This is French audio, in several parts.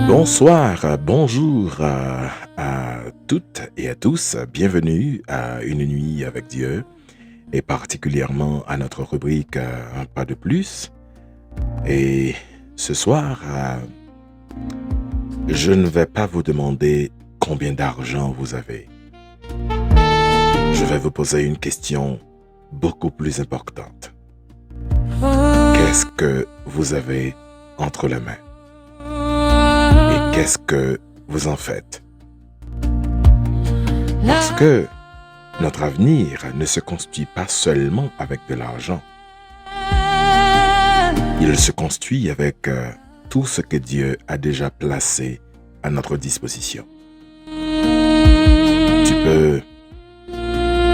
Bonsoir, bonjour à toutes et à tous. Bienvenue à Une nuit avec Dieu et particulièrement à notre rubrique Un pas de plus. Et ce soir, je ne vais pas vous demander combien d'argent vous avez. Je vais vous poser une question beaucoup plus importante. Qu'est-ce que vous avez entre les mains? Et qu'est-ce que vous en faites? Parce que notre avenir ne se construit pas seulement avec de l'argent. Il se construit avec tout ce que Dieu a déjà placé à notre disposition. Tu peux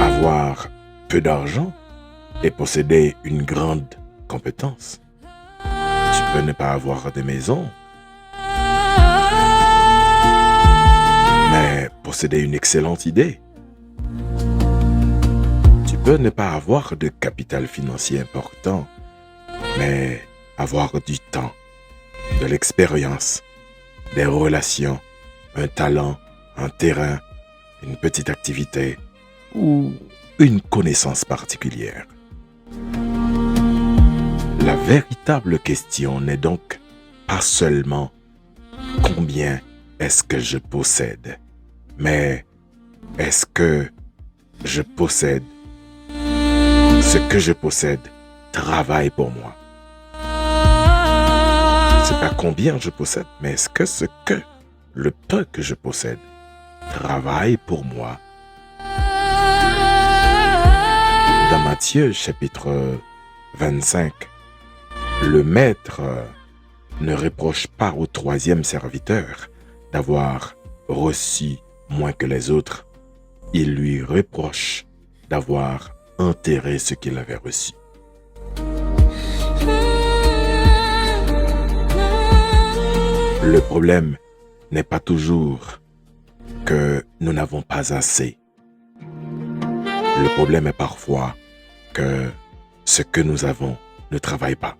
avoir peu d'argent et posséder une grande compétence. Tu peux ne pas avoir de maison, mais posséder une excellente idée. Tu peux ne pas avoir de capital financier important, mais avoir du temps, de l'expérience, des relations, un talent, un terrain, une petite activité ou une connaissance particulière. La véritable question n'est donc pas seulement combien est-ce que je possède, mais est-ce que je possède ce que je possède travaille pour moi? C'est pas combien je possède, mais est-ce que le peu que je possède travaille pour moi? Dans Matthieu chapitre 25, le maître ne reproche pas au troisième serviteur d'avoir reçu moins que les autres. Il lui reproche d'avoir enterré ce qu'il avait reçu. Le problème n'est pas toujours que nous n'avons pas assez. Le problème est parfois que ce que nous avons ne travaille pas.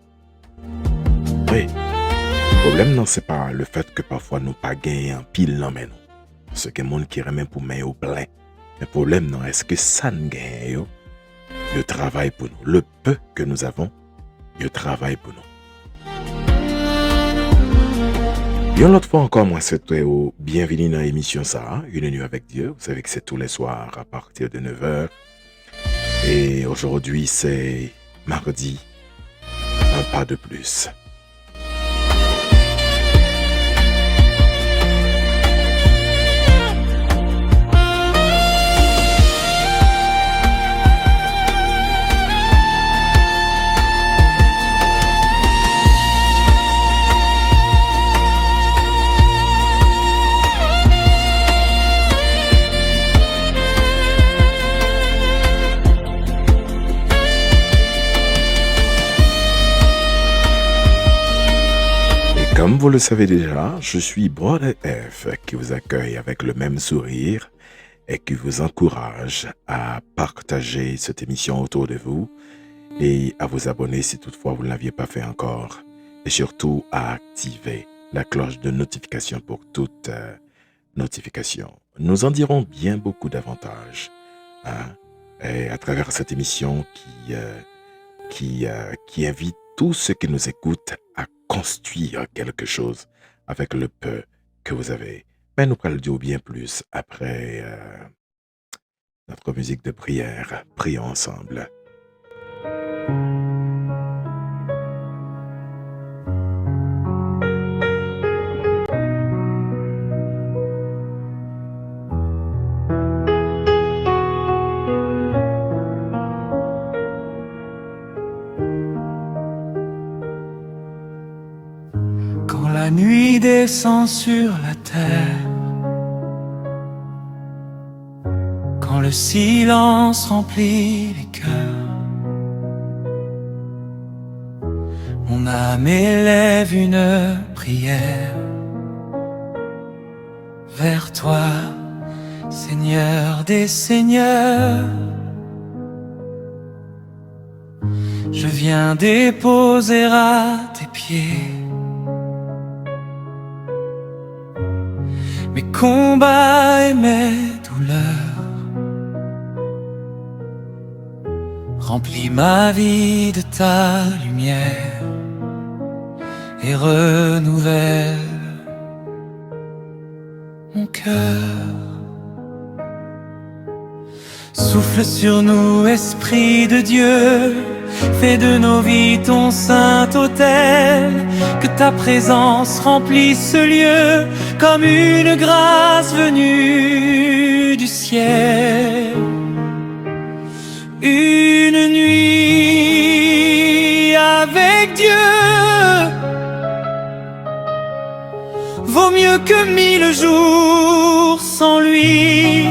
Oui, le problème non, c'est pas le fait que parfois nous pas gagnons en pile non mais non. Ce que monde qui remet pour main au plein. Le problème non, est-ce que ça ne gagne le travail pour nous. Le peu que nous avons, le travail pour nous. Et l'autre fois encore, moi, c'était au bienvenue dans l'émission ça, Une nuit avec Dieu. Vous savez que c'est tous les soirs à partir de 9h. Et aujourd'hui, c'est mardi, un pas de plus. Comme vous le savez déjà, je suis Brother F qui vous accueille avec le même sourire et qui vous encourage à partager cette émission autour de vous et à vous abonner si toutefois vous ne l'aviez pas fait encore et surtout à activer la cloche de notification pour toute notification. Nous en dirons bien beaucoup davantage et à travers cette émission qui invite tous ceux qui nous écoutent à construire quelque chose avec le peu que vous avez. Mais nous parlons dire bien plus après notre musique de prière. Prions ensemble. La nuit descend sur la terre, quand le silence remplit les cœurs, mon âme élève une prière vers toi, Seigneur des Seigneurs. Je viens déposer à tes pieds mes combats et mes douleurs. Remplis ma vie de ta lumière et renouvelle mon cœur. Souffle sur nous, Esprit de Dieu, fais de nos vies ton saint autel, que ta présence remplisse ce lieu comme une grâce venue du ciel. Une nuit avec Dieu vaut mieux que 1000 jours sans lui.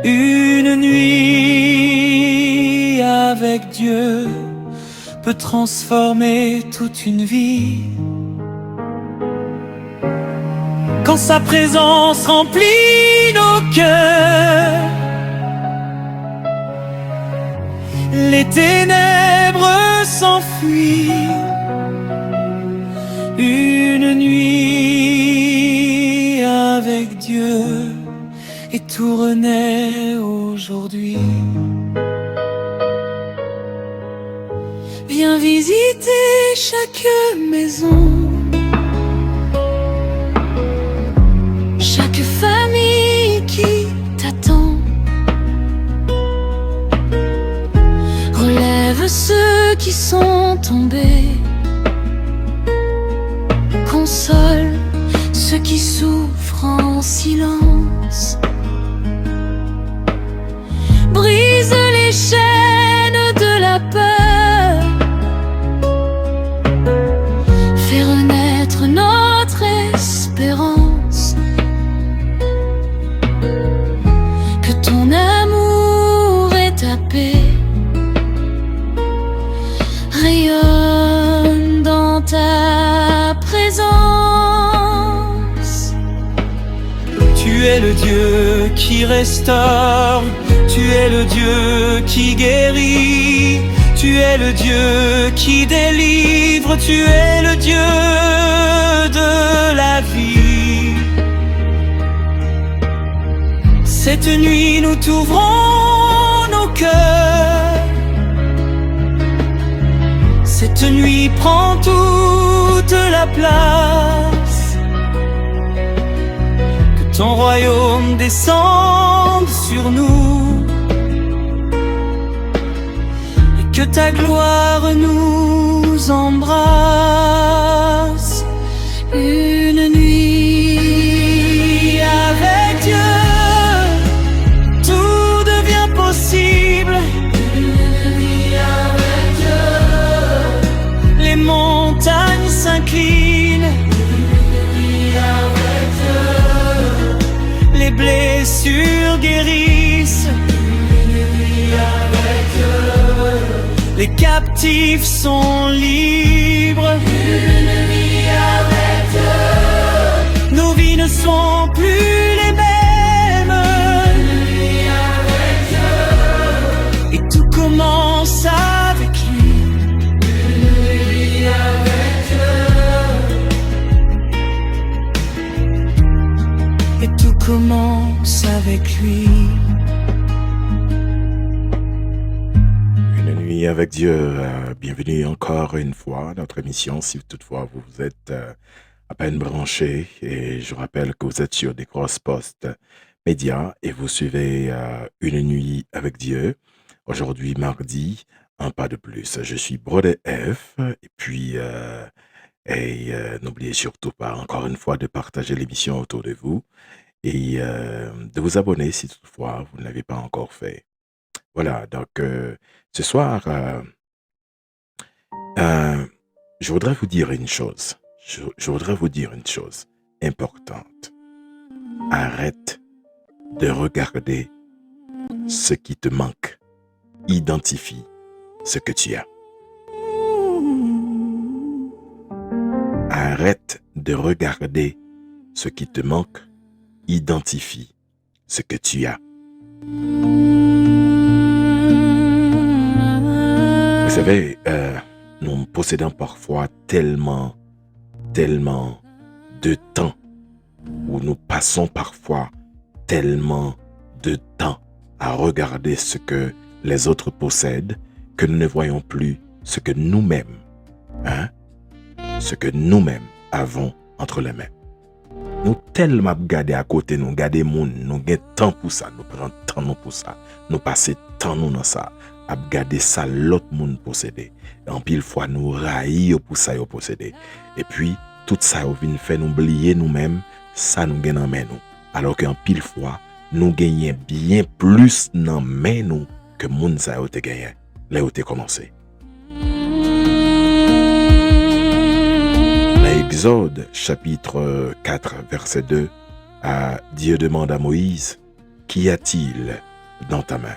Une nuit avec Dieu peut transformer toute une vie. Quand sa présence remplit nos cœurs, les ténèbres s'enfuient. Une nuit avec Dieu et tout renaît aujourd'hui. Viens visiter chaque maison, chaque famille qui t'attend. Relève ceux qui sont tombés, console ceux qui souffrent en silence. Brise les chaînes de la peur, fais renaître notre espérance. Que ton amour et ta paix rayonnent dans ta présence. Tu es le Dieu qui restaure, tu es le Dieu qui guérit, tu es le Dieu qui délivre, tu es le Dieu de la vie. Cette nuit nous t'ouvrons nos cœurs, cette nuit prend toute la place. Que ton royaume descende sur nous et que ta gloire nous embrasse. Une nuit avec Dieu, tout devient possible. Une nuit avec Dieu, les montagnes s'inclinent. Une nuit avec Dieu, les blessures guérissent. Une nuit avec Dieu, les captifs sont libres. Une nuit avec Dieu, nos vies ne sont plus les mêmes. Une nuit avec Dieu, et tout commence avec lui. Une nuit avec Dieu, et tout commence avec lui. Une nuit avec Dieu, bienvenue encore une fois à notre émission, si toutefois vous êtes à peine branché. Et je rappelle que vous êtes sur des grosses postes médias et vous suivez Une nuit avec Dieu. Aujourd'hui, mardi, un pas de plus. Je suis Brother F. Et puis, n'oubliez surtout pas, encore une fois, de partager l'émission autour de vous et de vous abonner si toutefois vous ne l'avez pas encore fait. Voilà, donc ce soir, je voudrais vous dire une chose. Je voudrais vous dire une chose importante. Arrête de regarder ce qui te manque. Identifie ce que tu as. Arrête de regarder ce qui te manque. Identifie ce que tu as. Vous savez, nous possédons parfois tellement de temps où nous passons parfois tellement de temps à regarder ce que les autres possèdent que nous ne voyons plus ce que nous-mêmes, ce que nous-mêmes avons entre les mains. Nous tellement garder à côté, nous garder moun, nous gain temps pour ça, nous prenons temps nous pour ça, nous passer temps nous dans ça, à garder ça l'autre monde posséder. En pile fois nous railler pour ça yo posséder. Et puis tout ça vient faire nous oublier nous-mêmes, ça nous gagne en main nous. Alors qu'en pile fois nous gagnons bien plus dans main nous que moun ça yo te gagné, là yo te commencé. Exode chapitre 4 verset 2, Dieu demande à Moïse, qu'y a-t-il dans ta main?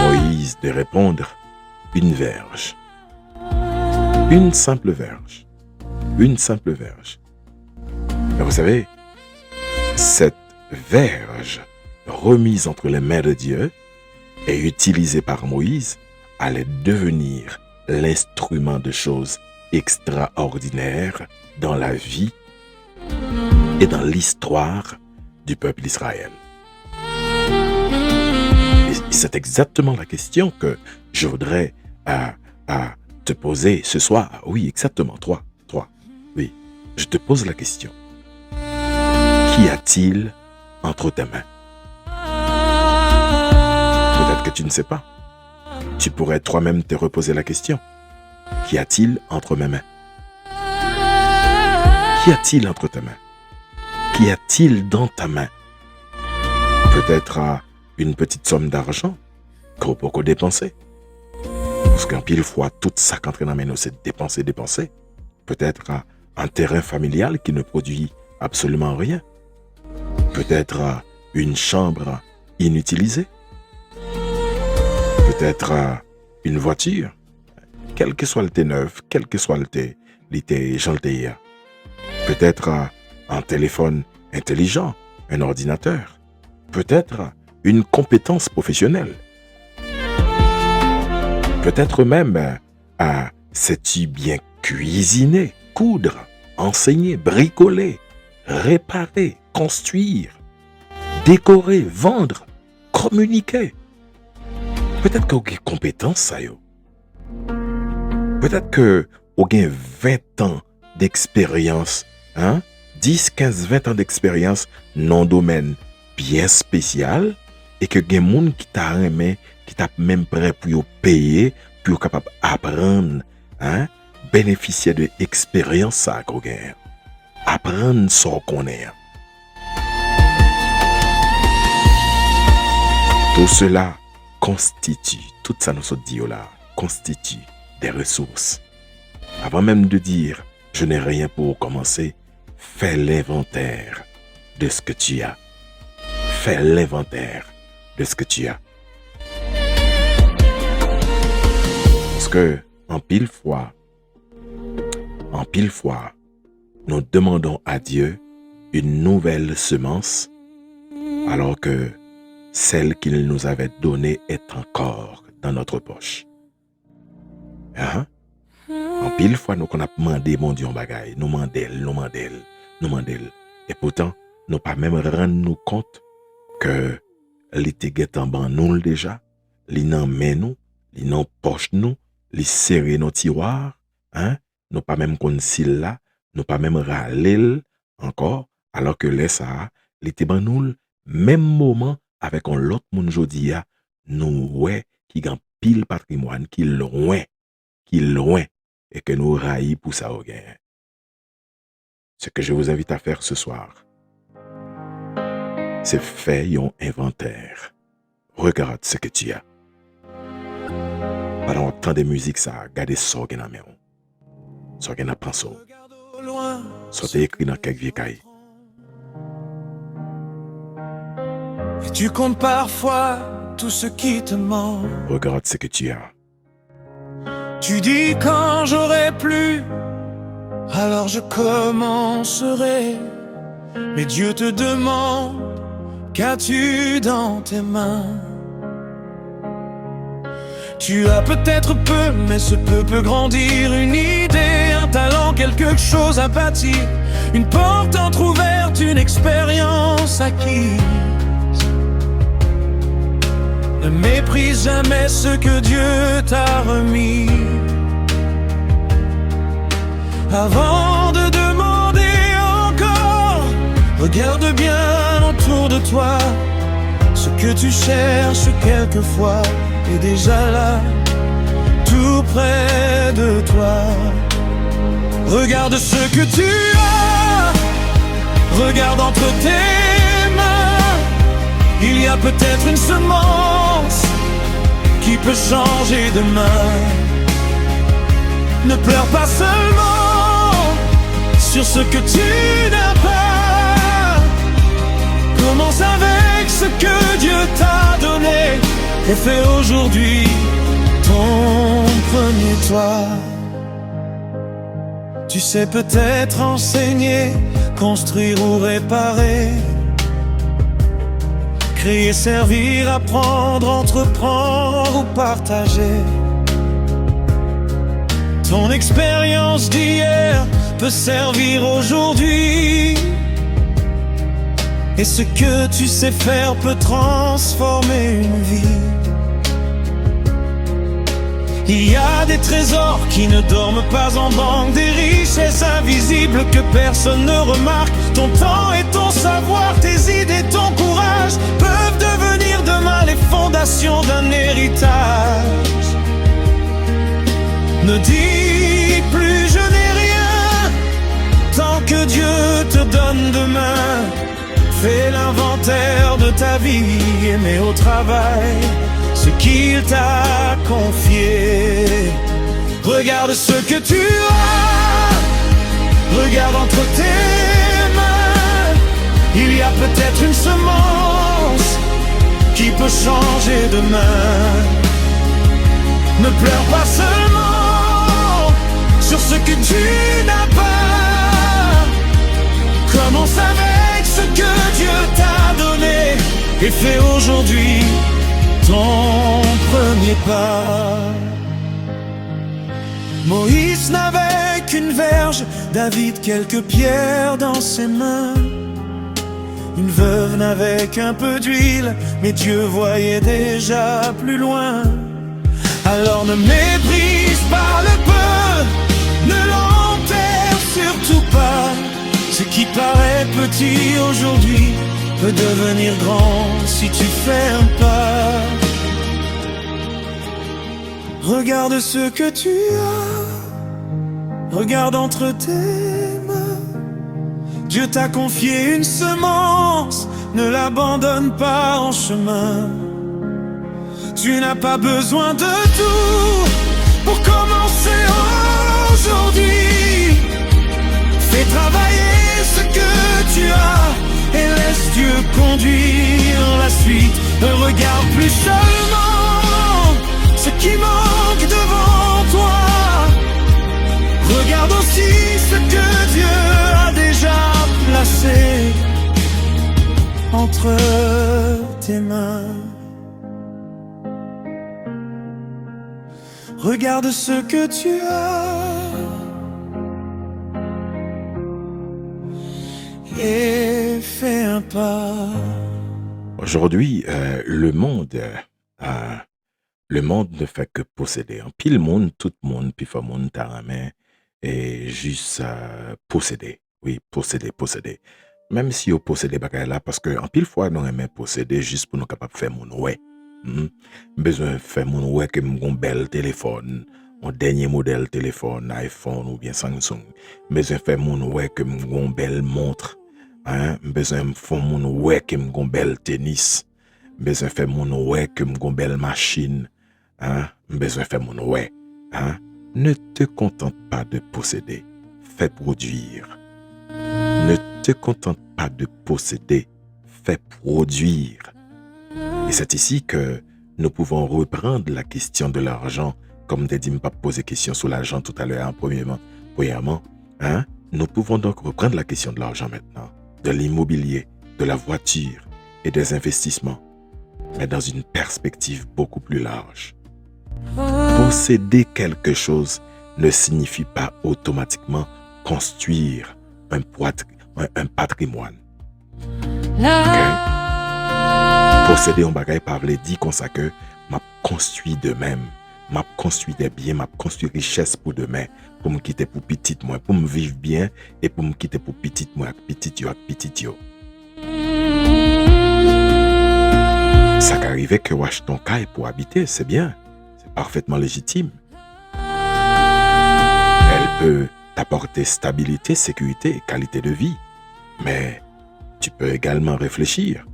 Moïse de répondre, une verge. Une simple verge. Une simple verge. Mais vous savez, cette verge remise entre les mains de Dieu et utilisée par Moïse allait devenir l'instrument de choses extraordinaire dans la vie et dans l'histoire du peuple d'Israël. Et c'est exactement la question que je voudrais te poser ce soir. Oui, exactement, toi. Oui, je te pose la question. Qu'y a-t-il entre tes mains? Peut-être que tu ne sais pas. Tu pourrais toi-même te reposer la question. Qu'y a-t-il entre mes mains? Qu'y a-t-il entre tes mains? Qu'y a-t-il dans ta main? Peut-être une petite somme d'argent qu'on peut dépenser. Parce qu'en pile fois, tout ça qu'entre dans mes mains, c'est dépenser. Peut-être un terrain familial qui ne produit absolument rien. Peut-être une chambre inutilisée. Peut-être une voiture. Quel que soit le thé neuf, quel que soit le thé gentil. Peut-être un téléphone intelligent, un ordinateur. Peut-être une compétence professionnelle. Peut-être même, sais-tu bien cuisiner, coudre, enseigner, bricoler, réparer, construire, décorer, vendre, communiquer. Peut-être que vous avez compétence, ça yo. Peut-être que vous avez 20 ans d'expérience, 10, 15, 20 ans d'expérience dans un domaine bien spécial et que vous avez des gens qui t'a aimé, qui t'a même prêt pour payer, pour capable d'apprendre, bénéficier de l'expérience ça que vous avez. Apprendre ce qu'on est. Tout cela constitue, tout ça nous dit là, constitue des ressources. Avant même de dire je n'ai rien pour commencer, fais l'inventaire de ce que tu as. Fais l'inventaire de ce que tu as. Parce que en pile fois, nous demandons à Dieu une nouvelle semence alors que celle qu'il nous avait donnée est encore dans notre poche. En pile fois, nous qu'on a demandé mon Dieu en bagaille, nous mandel. Et pourtant, nous pas même rendre nous compte que l'été guet en ban nous déjà, li nan men nous, li nan poche nous, li serré nos tiroirs, nous pas même kon sil là, nous pas même râler encore, alors que les ça, l'été ban nous, même moment avec un l'autre moun jodi a, nous ouais qui gan pile patrimoine qui loin et que nous raillons pour ça au gain. Ce que je vous invite à faire ce soir, c'est faire un inventaire. Regarde ce que tu as. Pendant tant de musique ça, gardez ça dans la main. Ça dans la pensée. Ça écrit dans quelques vieilles cahiers. Et tu comptes parfois tout ce qui te manque. Regarde ce que tu as. Tu dis quand j'aurai plus, alors je commencerai. Mais Dieu te demande, qu'as-tu dans tes mains? Tu as peut-être peu, mais ce peu peut grandir une idée, un talent, quelque chose à bâtir, une porte entrouverte, une expérience acquise. Ne méprise jamais ce que Dieu t'a remis. Avant de demander encore, regarde bien autour de toi. Ce que tu cherches quelquefois est déjà là, tout près de toi. Regarde ce que tu as, regarde entre tes mains. Il y a peut-être une semence qui peut changer demain. Ne pleure pas seulement sur ce que tu n'as pas. Commence avec ce que Dieu t'a donné et fais aujourd'hui ton premier toi. Tu sais peut-être enseigner, construire ou réparer, créer, servir, apprendre, entreprendre ou partager. Ton expérience d'hier peut servir aujourd'hui. Et ce que tu sais faire peut transformer une vie. Il y a des trésors qui ne dorment pas en banque, des richesses invisibles que personne ne remarque. Ton temps et ton savoir, tes idées, ton courage peuvent devenir demain les fondations d'un héritage. Ne dis plus je n'ai rien tant que Dieu te donne demain. Fais l'inventaire de ta vie et mets au travail ce qu'il t'a confié. Regarde ce que tu as, regarde entre tes mains. Il y a peut-être une semence qui peut changer demain. Ne pleure pas seulement sur ce que tu n'as pas. Commence avec ce que Dieu t'a donné et fais aujourd'hui ton premier pas. Moïse n'avait qu'une verge, David quelques pierres dans ses mains. Une veuve n'avait qu'un peu d'huile, mais Dieu voyait déjà plus loin. Alors ne méprise pas le peu, ne l'enterre surtout pas. Ce qui paraît petit aujourd'hui peut devenir grand si tu fais un pas. Regarde ce que tu as, regarde entre tes mains. Dieu t'a confié une semence, ne l'abandonne pas en chemin. Tu n'as pas besoin de tout pour commencer aujourd'hui. Fais travailler ce que tu as et laisse Dieu conduire la suite. Ne regarde plus seulement ce qui manque devant toi. Regarde aussi ce que Dieu a déjà placé entre tes mains. Regarde ce que tu as et fais un pas. Aujourd'hui, le monde ne fait que posséder. En pile monde, tout le monde, puis fait monde ta main et juste posséder. Oui, posséder. Même si on possède bagay là, parce que en pile fois, nous aimons posséder juste pour nous capables de faire mon ouais. Besoin de faire mon ouais que mon bel téléphone, mon dernier modèle téléphone, iPhone ou bien Samsung. Besoin de faire mon ouais que mon belle montre. Besoin de faire mon ouais que mon bel tennis. Besoin de faire mon ouais que mon belle machine. Besoin de faire mon ouais. Ne te contente pas de posséder, fais produire. Ne te contente pas de posséder, fais produire. Et c'est ici que nous pouvons reprendre la question de l'argent, comme Daddy m'a posé question sur l'argent tout à l'heure. Premièrement, nous pouvons donc reprendre la question de l'argent maintenant, de l'immobilier, de la voiture et des investissements, mais dans une perspective beaucoup plus large. Posséder quelque chose ne signifie pas automatiquement construire un patrimoine. Okay? Posséder un bagage par les dit comme ça que m'a construit de même, m'a construit des biens, m'a construit richesse pour demain, pour me quitter pour petit moi, pour me vivre bien et pour me quitter pour petit moi, petit yo. Ça qu'arrive que wash ton caille pour habiter, c'est bien, c'est parfaitement légitime. Elle peut t'apporter stabilité, sécurité et qualité de vie, mais tu peux également réfléchir.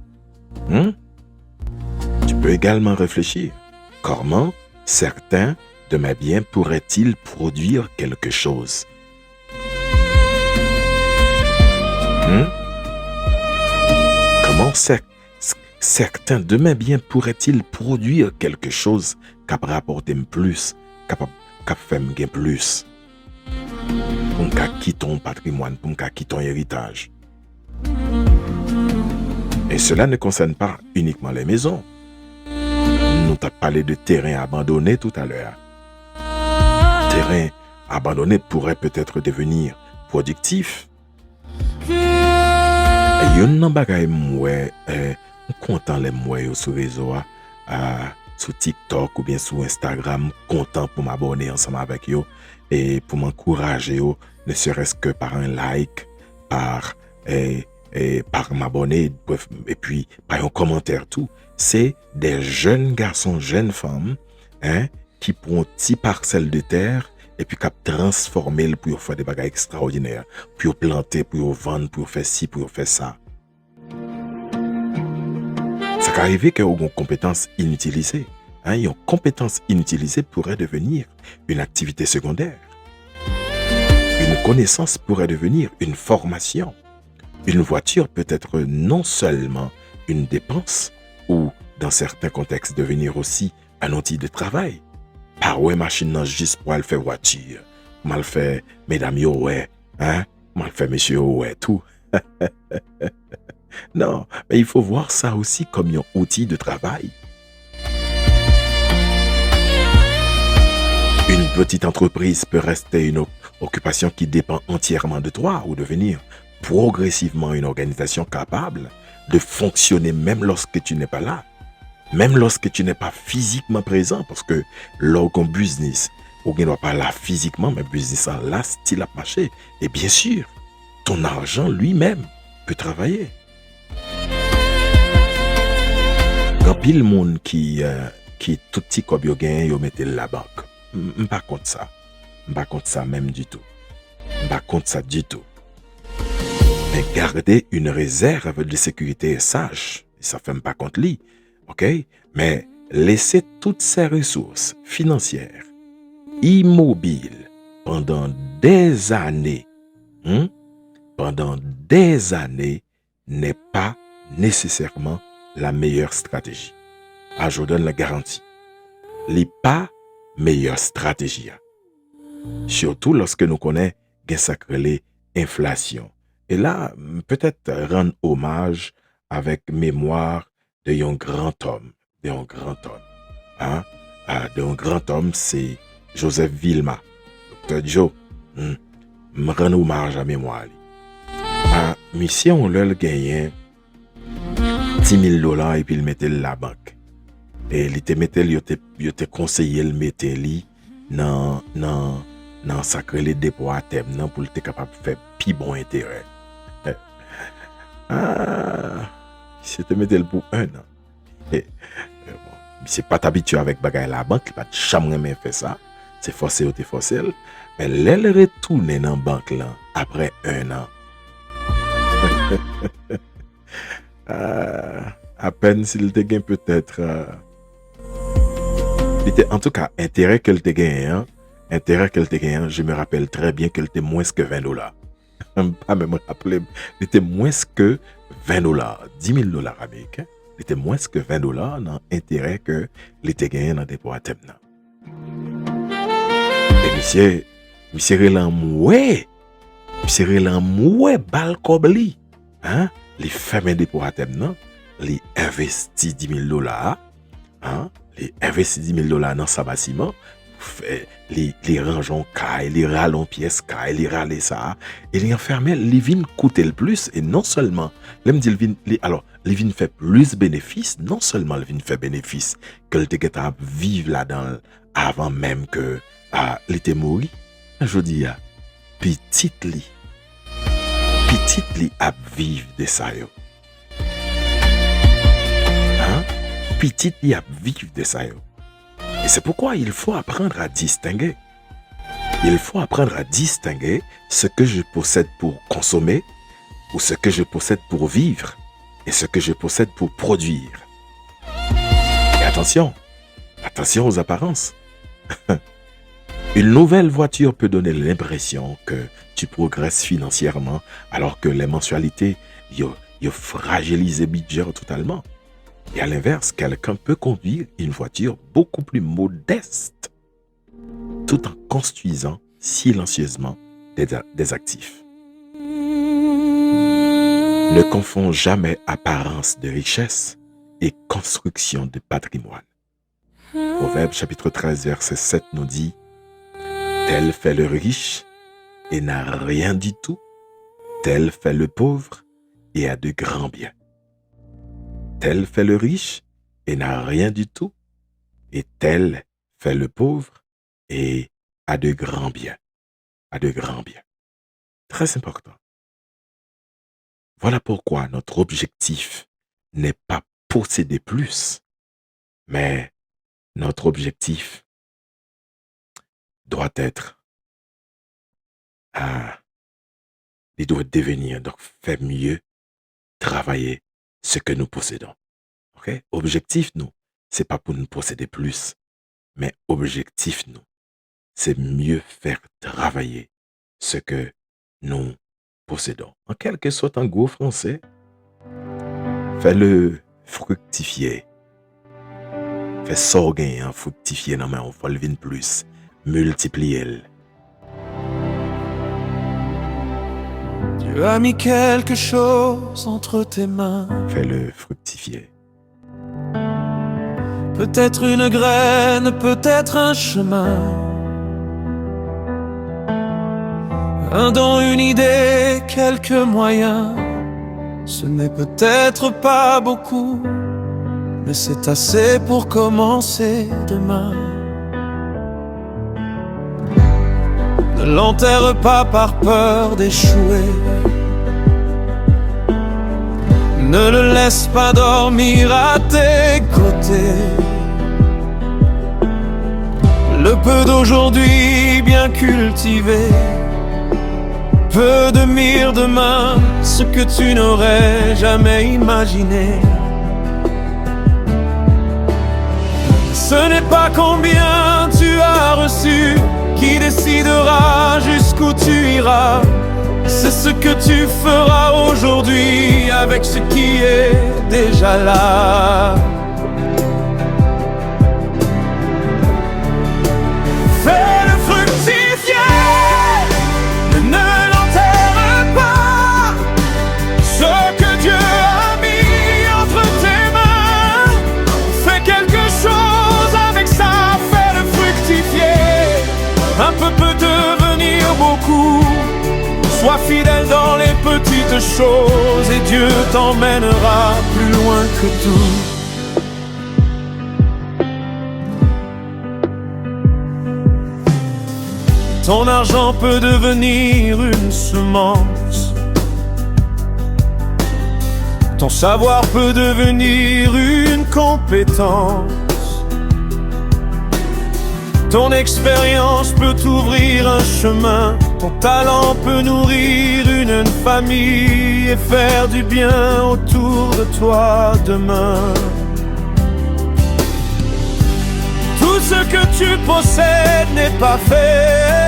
Tu peux également réfléchir. Comment certains de mes biens pourraient-ils produire quelque chose? Comment certains de mes biens pourraient-ils produire quelque chose qui va rapporter plus, qui va faire plus? Pour me quitter ton patrimoine, pour me quitter ton héritage. Et cela ne concerne pas uniquement les maisons. Nous t'avons parlé de terrain abandonné tout à l'heure. Terrain abandonné pourrait peut-être devenir productif. Et il y a un bagay mouais, content les mouais sur les réseaux, sur TikTok ou bien sur Instagram, content pour m'abonner ensemble avec eux et pour m'encourager, ne serait-ce que par un like, par m'abonner et puis par un commentaire tout. C'est des jeunes garçons, jeunes femmes, qui prennent une petite parcelle de terre et puis qui transforment pour faire des bagages extraordinaires, pour planter, pour vendre, pour faire ci, pour faire ça. Ça peut arriver qu'il y ait une compétence inutilisée. Une compétence inutilisée pourrait devenir une activité secondaire. Une connaissance pourrait devenir une formation. Une voiture peut être non seulement une dépense, ou dans certains contextes devenir aussi un outil de travail. Pas ouais machine non juste pour aller faire voiture. Mal fait mesdames yo ouais, mal fait monsieur ouais tout. Non, mais il faut voir ça aussi comme un outil de travail. Une petite entreprise peut rester une occupation qui dépend entièrement de toi ou devenir progressivement une organisation capable de fonctionner même lorsque tu n'es pas là, même lorsque tu n'es pas physiquement présent, parce que lorsqu'on business, on ne doit pas là physiquement, mais business là, style à marcher. Et bien sûr, ton argent lui-même peut travailler. Quand pile monde qui tout petit comme yo gagne, yo mette la banque. Pas contre ça. Pas contre ça même du tout. Pas contre ça du tout. Mais garder une réserve de sécurité est sage. Ça fait pas contre lui. OK? Mais laisser toutes ces ressources financières immobiles pendant des années, n'est pas nécessairement la meilleure stratégie. Je donne la garantie. Les pas meilleure stratégie. Surtout lorsque nous connaissons une sacrée inflation. Et là, peut-être rendre hommage avec mémoire d'un grand homme. D'un grand homme, c'est Joseph Vilma. Dr. Joe, me rend hommage à mémoire. Monsieur, on l'a gagné $10,000 et puis il mettait la banque. Et il te conseillé le mettre dans sacré les dépôts à thème pour être capable de faire plus bon intérêt. Si tu mettais pour 1 an. C'est pas t'habituer avec bagay la banque, pas jamais faire ça. C'est forcé ou t'es forcé. Mais elle retourne dans la banque là après 1 an. À peine s'il te gagne peut-être. En tout cas, intérêt qu'elle te gagne, je me rappelle très bien qu'elle était moins que $20. Pas même rappeler, elle était moins que $20, $10,000 américains. Elle était moins que $20 dans l'intérêt que elle te gagne dans le dépôt à thème. Et monsieur Relan bal kobli. Les femmes dépôt à thème, les investit $10,000. Les investit $10,000 dans sa bâtiment, les rangeons caille, les rallons pièces caille, les râler ça, et les enfermer, les vins coûtent le plus, et non seulement, les vins fait plus bénéfice, non seulement les vins fait bénéfice, que le t'es à vivre là-dedans, avant même que, l'été mort, je dis, petite li à vivre de ça, yo. Hein? Petite li à vivre de ça, yo. Et c'est pourquoi il faut apprendre à distinguer. Il faut apprendre à distinguer ce que je possède pour consommer ou ce que je possède pour vivre et ce que je possède pour produire. Et attention aux apparences. Une nouvelle voiture peut donner l'impression que tu progresses financièrement alors que les mensualités fragilisent le budget totalement. Et à l'inverse, quelqu'un peut conduire une voiture beaucoup plus modeste tout en construisant silencieusement des actifs. Ne confonds jamais apparence de richesse et construction de patrimoine. Proverbe chapitre 13, verset 7 nous dit « Tel fait le riche et n'a rien du tout, tel fait le pauvre et a de grands biens. » Tel fait le riche et n'a rien du tout, et tel fait le pauvre et a de grands biens. A de grands biens. Très important. Voilà pourquoi notre objectif n'est pas posséder plus, mais notre objectif doit être il doit devenir, donc faire mieux, travailler ce que nous possédons. Okay? Objectif, nous, c'est pas pour nous posséder plus, mais objectif, nous, c'est mieux faire travailler ce que nous possédons. En quelque sorte, en gros français, fais-le fructifier. Fais sorgin, fructifier, non mais on va le vin plus, multiplier. Tu as mis quelque chose entre tes mains. Fais-le fructifier. Peut-être une graine, peut-être un chemin. Un don, une idée, quelques moyens. Ce n'est peut-être pas beaucoup, mais c'est assez pour commencer demain. Ne l'enterre pas par peur d'échouer. Ne le laisse pas dormir à tes côtés. Le peu d'aujourd'hui bien cultivé peut devenir demain ce que tu n'aurais jamais imaginé. Ce n'est pas combien tu as reçu qui décidera jusqu'où tu iras. C'est ce que tu feras aujourd'hui avec ce qui est déjà là. Fais-le fructifier, ne l'enterre pas. Ce que Dieu a mis entre tes mains, fais quelque chose avec ça, fais-le fructifier. Un peu peut devenir beaucoup. Sois fidèle dans les petites choses et Dieu t'emmènera plus loin que tout. Ton argent peut devenir une semence. Ton savoir peut devenir une compétence. Ton expérience peut t'ouvrir un chemin. Ton talent peut nourrir une famille et faire du bien autour de toi demain. Tout ce que tu possèdes n'est pas fait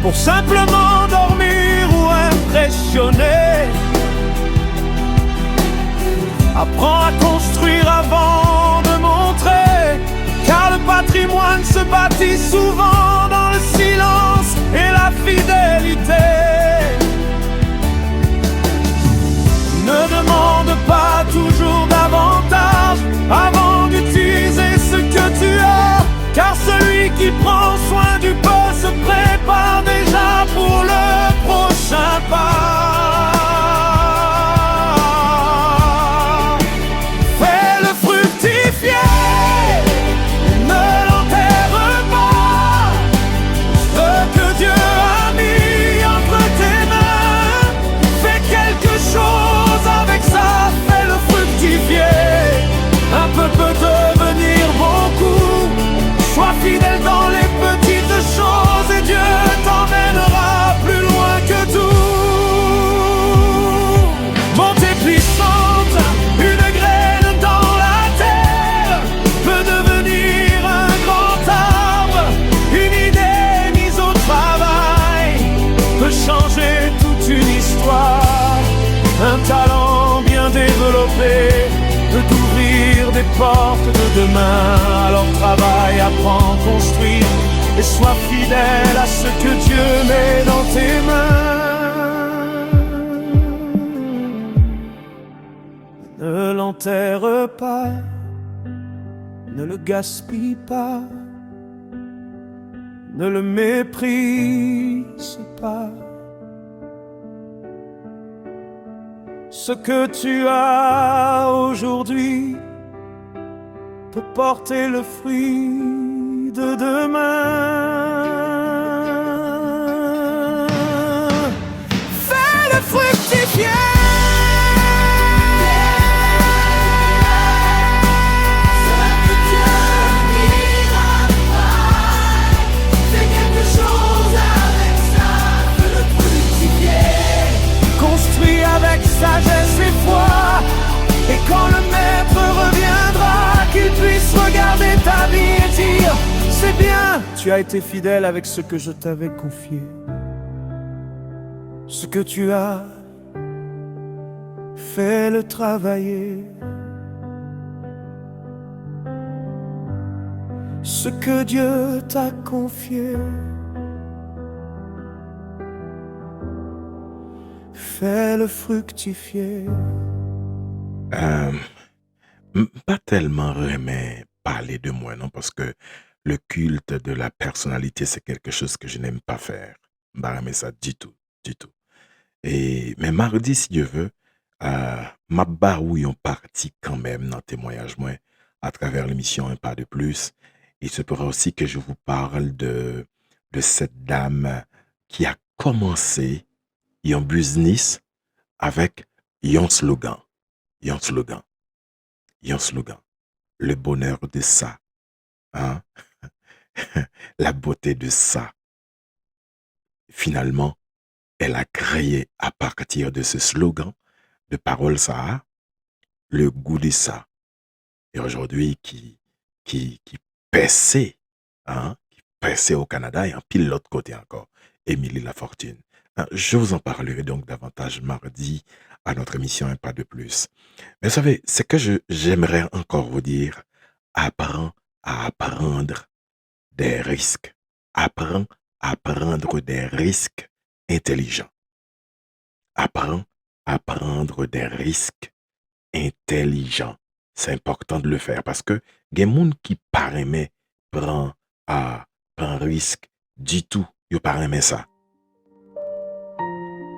pour simplement dormir ou impressionner. Apprends à construire avant de montrer, car le patrimoine se bâtit souvent dans le silence et la fidélité. Ne demande pas toujours davantage avant d'utiliser ce que tu as. un talent bien développé peut t'ouvrir des portes de demain. Alors travaille, apprends, construis et sois fidèle à ce que Dieu met dans tes mains. Ne l'enterre pas, ne le gaspille pas, ne le méprise pas. Ce que tu as aujourd'hui peut porter le fruit de demain. Fais-le fructifier. Avec sagesse et foi, et quand le maître reviendra, qu'il puisse regarder ta vie et dire: c'est bien, tu as été fidèle avec ce que je t'avais confié. Ce que tu as, fais-le travailler. Ce que Dieu t'a confié, fais-le fructifier. Pas tellement remets parler de moi, non, parce que le culte de la personnalité, c'est quelque chose que je n'aime pas faire. Pas remets ça du tout, du tout. Mais mardi, si Dieu veut, ma barouille en partie quand même dans le témoignage, moi, à travers l'émission Un pas de plus. Il se pourra aussi que je vous parle de cette dame qui a commencé un business avec un slogan. Un slogan. Un slogan. Le bonheur de ça. Hein? La beauté de ça. Finalement, elle a créé à partir de ce slogan, de paroles ça, le goût de ça. Et aujourd'hui, qui perçait, hein? Qui perçait au Canada et en pile l'autre côté encore. Émilie Lafortune. Je vous en parlerai donc davantage mardi à notre émission Un pas de plus. Mais vous savez, ce que j'aimerais encore vous dire, apprends à prendre des risques. Apprends à prendre des risques intelligents. Apprends à prendre des risques intelligents. C'est important de le faire parce que il y a des gens qui paraît prend risque du tout. Ils paraît ça.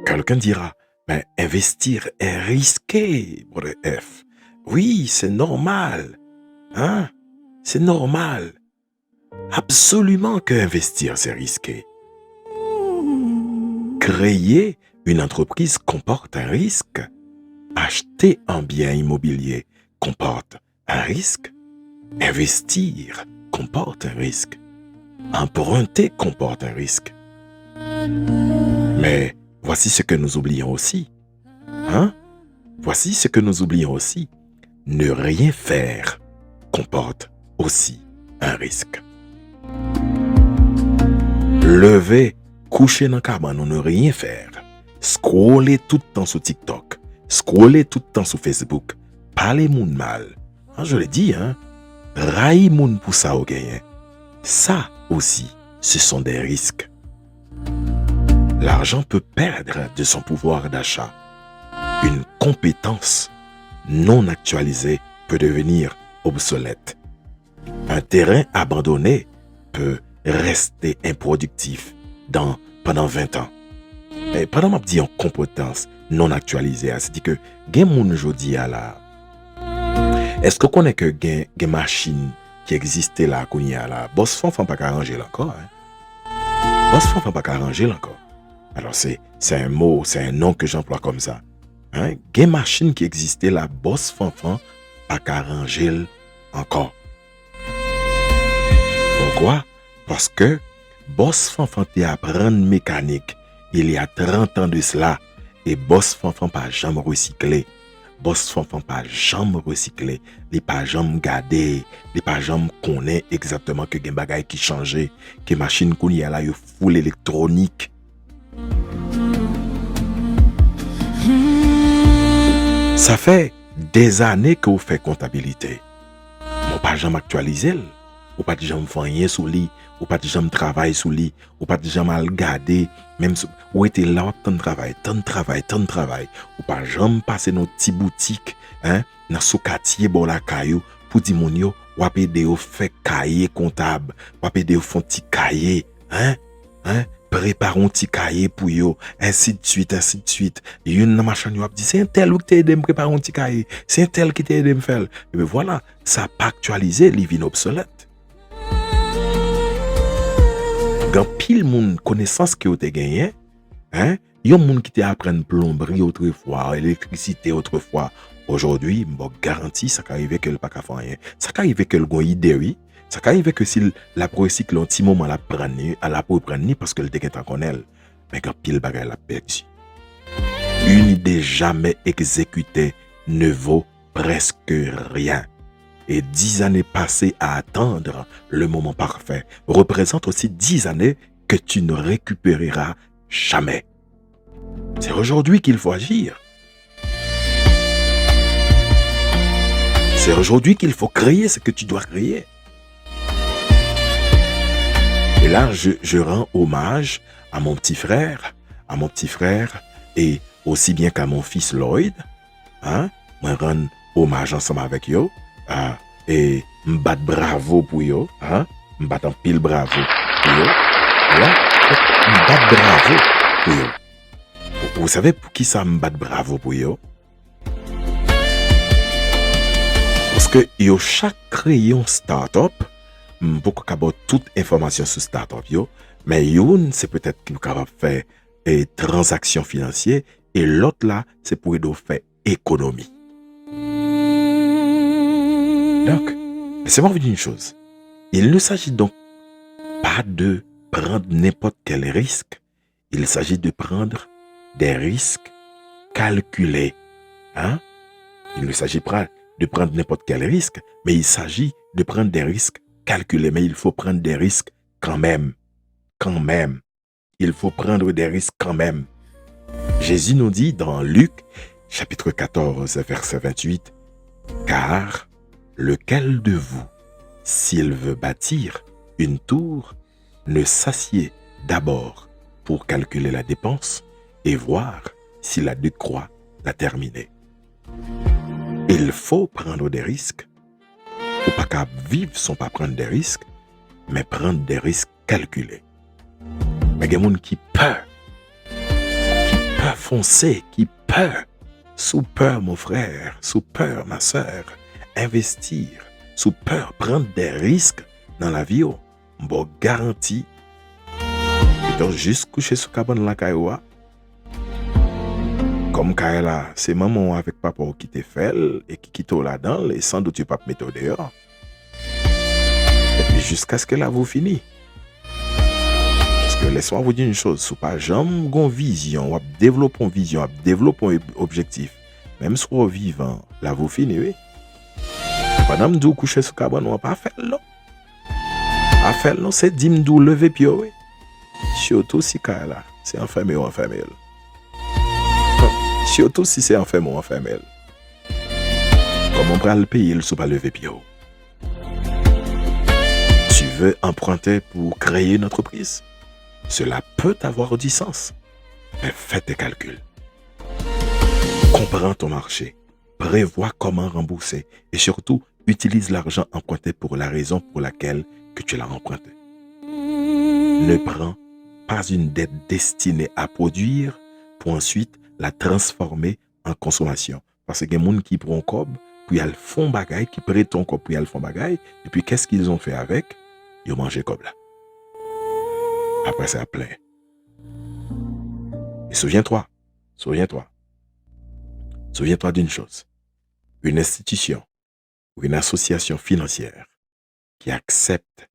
Quelqu'un dira, mais investir est risqué, brother F. Oui, c'est normal. Hein? C'est normal. Absolument que investir, c'est risqué. Créer une entreprise comporte un risque. Acheter un bien immobilier comporte un risque. Investir comporte un risque. Emprunter comporte un risque. Mais voici ce que nous oublions aussi. Hein? Voici ce que nous oublions aussi. Ne rien faire comporte aussi un risque. Lever, coucher dans le cabane, ne rien faire. Scroller tout le temps sur TikTok. Scroller tout le temps sur Facebook. Parler moun mal. Hein, je l'ai dit, hein? Railler moun pour ça au gain. Ça aussi, ce sont des risques. L'argent peut perdre de son pouvoir d'achat. Une compétence non actualisée peut devenir obsolète. Un terrain abandonné peut rester improductif pendant 20 ans. Et pendant ma dit en compétence non actualisée, c'est-à-dire que gen moun jodi a la. Est-ce que connaît que gen machine qui existait là qu'on y a là, boss fan pas arranger encore, hein? Boss fan pas arranger encore. Alors c'est un mot, c'est un nom que j'emploie comme ça. Hein? Gen machine qui existait là, boss fanfan pas arranger encore. Pourquoi? Parce que boss fanfan te apprendre mécanique il y a 30 ans de cela et boss fanfan pas jamais recyclé. Boss fanfan pas jamais recyclé, li pas jamais gardé, li pas jamais connaît exactement que gen bagay qui changer, que machine qu'on y a là yo full électronique. Ça fait des années que vous faites comptabilité. Mon pas jamais actualisé. Ou pas de jamais faire rien sous lui. Ou pas de jamais travailler sous lui. Ou pas de jamais le garder. Même si vous êtes là, tant de travail. Ou pas jamais passer nos petites boutiques. Dans ce quartier, bon la caillou. Pour dire mon yo, ou pas aider au fait cahier comptable. Ou pas aider au fond petit cahier. Prépare un petit cahier pour yo, ainsi de suite. Une machin yo a dit, c'est un tel ou qui t'a aidé me préparer un petit cahier, c'est un tel qui t'a aidé me faire. Et bien voilà, ça pas actualisé, il vient obsolète. Quand pile moun connaissance que vous avez gagné, yon moun qui t'a appris plomberie autrefois, électricité autrefois, aujourd'hui, m'bo garanti ça qu'arrive que le pas faire rien. Ça qu'arrive que le gon idée oui. Ça arrive que si la recycle un petit moment la prendre parce que le déquête en connaît mais quand pile bagay la perdu. Une idée jamais exécutée ne vaut presque rien. Et 10 années passées à attendre le moment parfait représentent aussi 10 années que tu ne récupéreras jamais. C'est aujourd'hui qu'il faut agir. C'est aujourd'hui qu'il faut créer ce que tu dois créer. Et là, je rends hommage à mon petit frère et aussi bien qu'à mon fils Lloyd. Moi, rends hommage ensemble avec eux. Et m'bat bravo pour eux. M'bat en pile bravo pour eux. Voilà. M'bat bravo pour eux. Vous savez pour qui ça m'bat bravo pour eux? Parce que yo chaque crayon start-up, beaucoup capable toute information sur startup yo, mais une c'est peut-être qui capable faire transactions financières et l'autre là c'est pour aider faire économie. Donc, laissez-moi vous dire une chose. Il ne s'agit donc pas de prendre n'importe quel risque. Il s'agit de prendre des risques calculés. Il ne s'agit pas de prendre n'importe quel risque, mais il s'agit de prendre des risques calculés, mais il faut prendre des risques quand même. Il faut prendre des risques quand même. Jésus nous dit dans Luc, chapitre 14, verset 28, « Car lequel de vous, s'il veut bâtir une tour, ne s'assied d'abord pour calculer la dépense et voir s'il a de quoi la terminer. » Il faut prendre des risques. Ou pas qu'à vivre sans pas prendre des risques, mais prendre des risques calculés. Mais il y a des gens qui peuvent foncer, qui peuvent, sous peur mon frère, sous peur ma soeur, investir, sous peur prendre des risques dans la vie. Bon garantie, donc juste coucher sous cabane la caïwa. Comme Kaela, c'est maman avec papa qui te fait et qui quitte là-dedans, et sans doute tu pas mettre dehors. Et puis jusqu'à ce que là vous finissez. Parce que laisse-moi vous dire une chose, si pas jamais une vision, ou développer une vision, ou développer un objectif, même si vous vivant, là vous finissez, oui. Pendant que vous couchez sous cabane, on pas faire non. À faire non, c'est dire que lever pied, oui. Surtout si Kaela, c'est enfermé ou enfermé. Surtout si c'est enfermé ou enfermé. Comment on peut le payer, il ne faut pas lever pied. Tu veux emprunter pour créer une entreprise? Cela peut avoir du sens. Mais fais tes calculs. Comprends ton marché. Prévois comment rembourser. Et surtout, utilise l'argent emprunté pour la raison pour laquelle que tu l'as emprunté. Ne prends pas une dette destinée à produire pour ensuite la transformer en consommation. Parce qu'il y a des gens qui prennent un cob, puis ils font bagaille, qui prêtent un cob, puis ils font bagaille, et puis qu'est-ce qu'ils ont fait avec? Ils ont mangé cob là. Après ça plein. Et souviens-toi d'une chose. Une institution ou une association financière qui accepte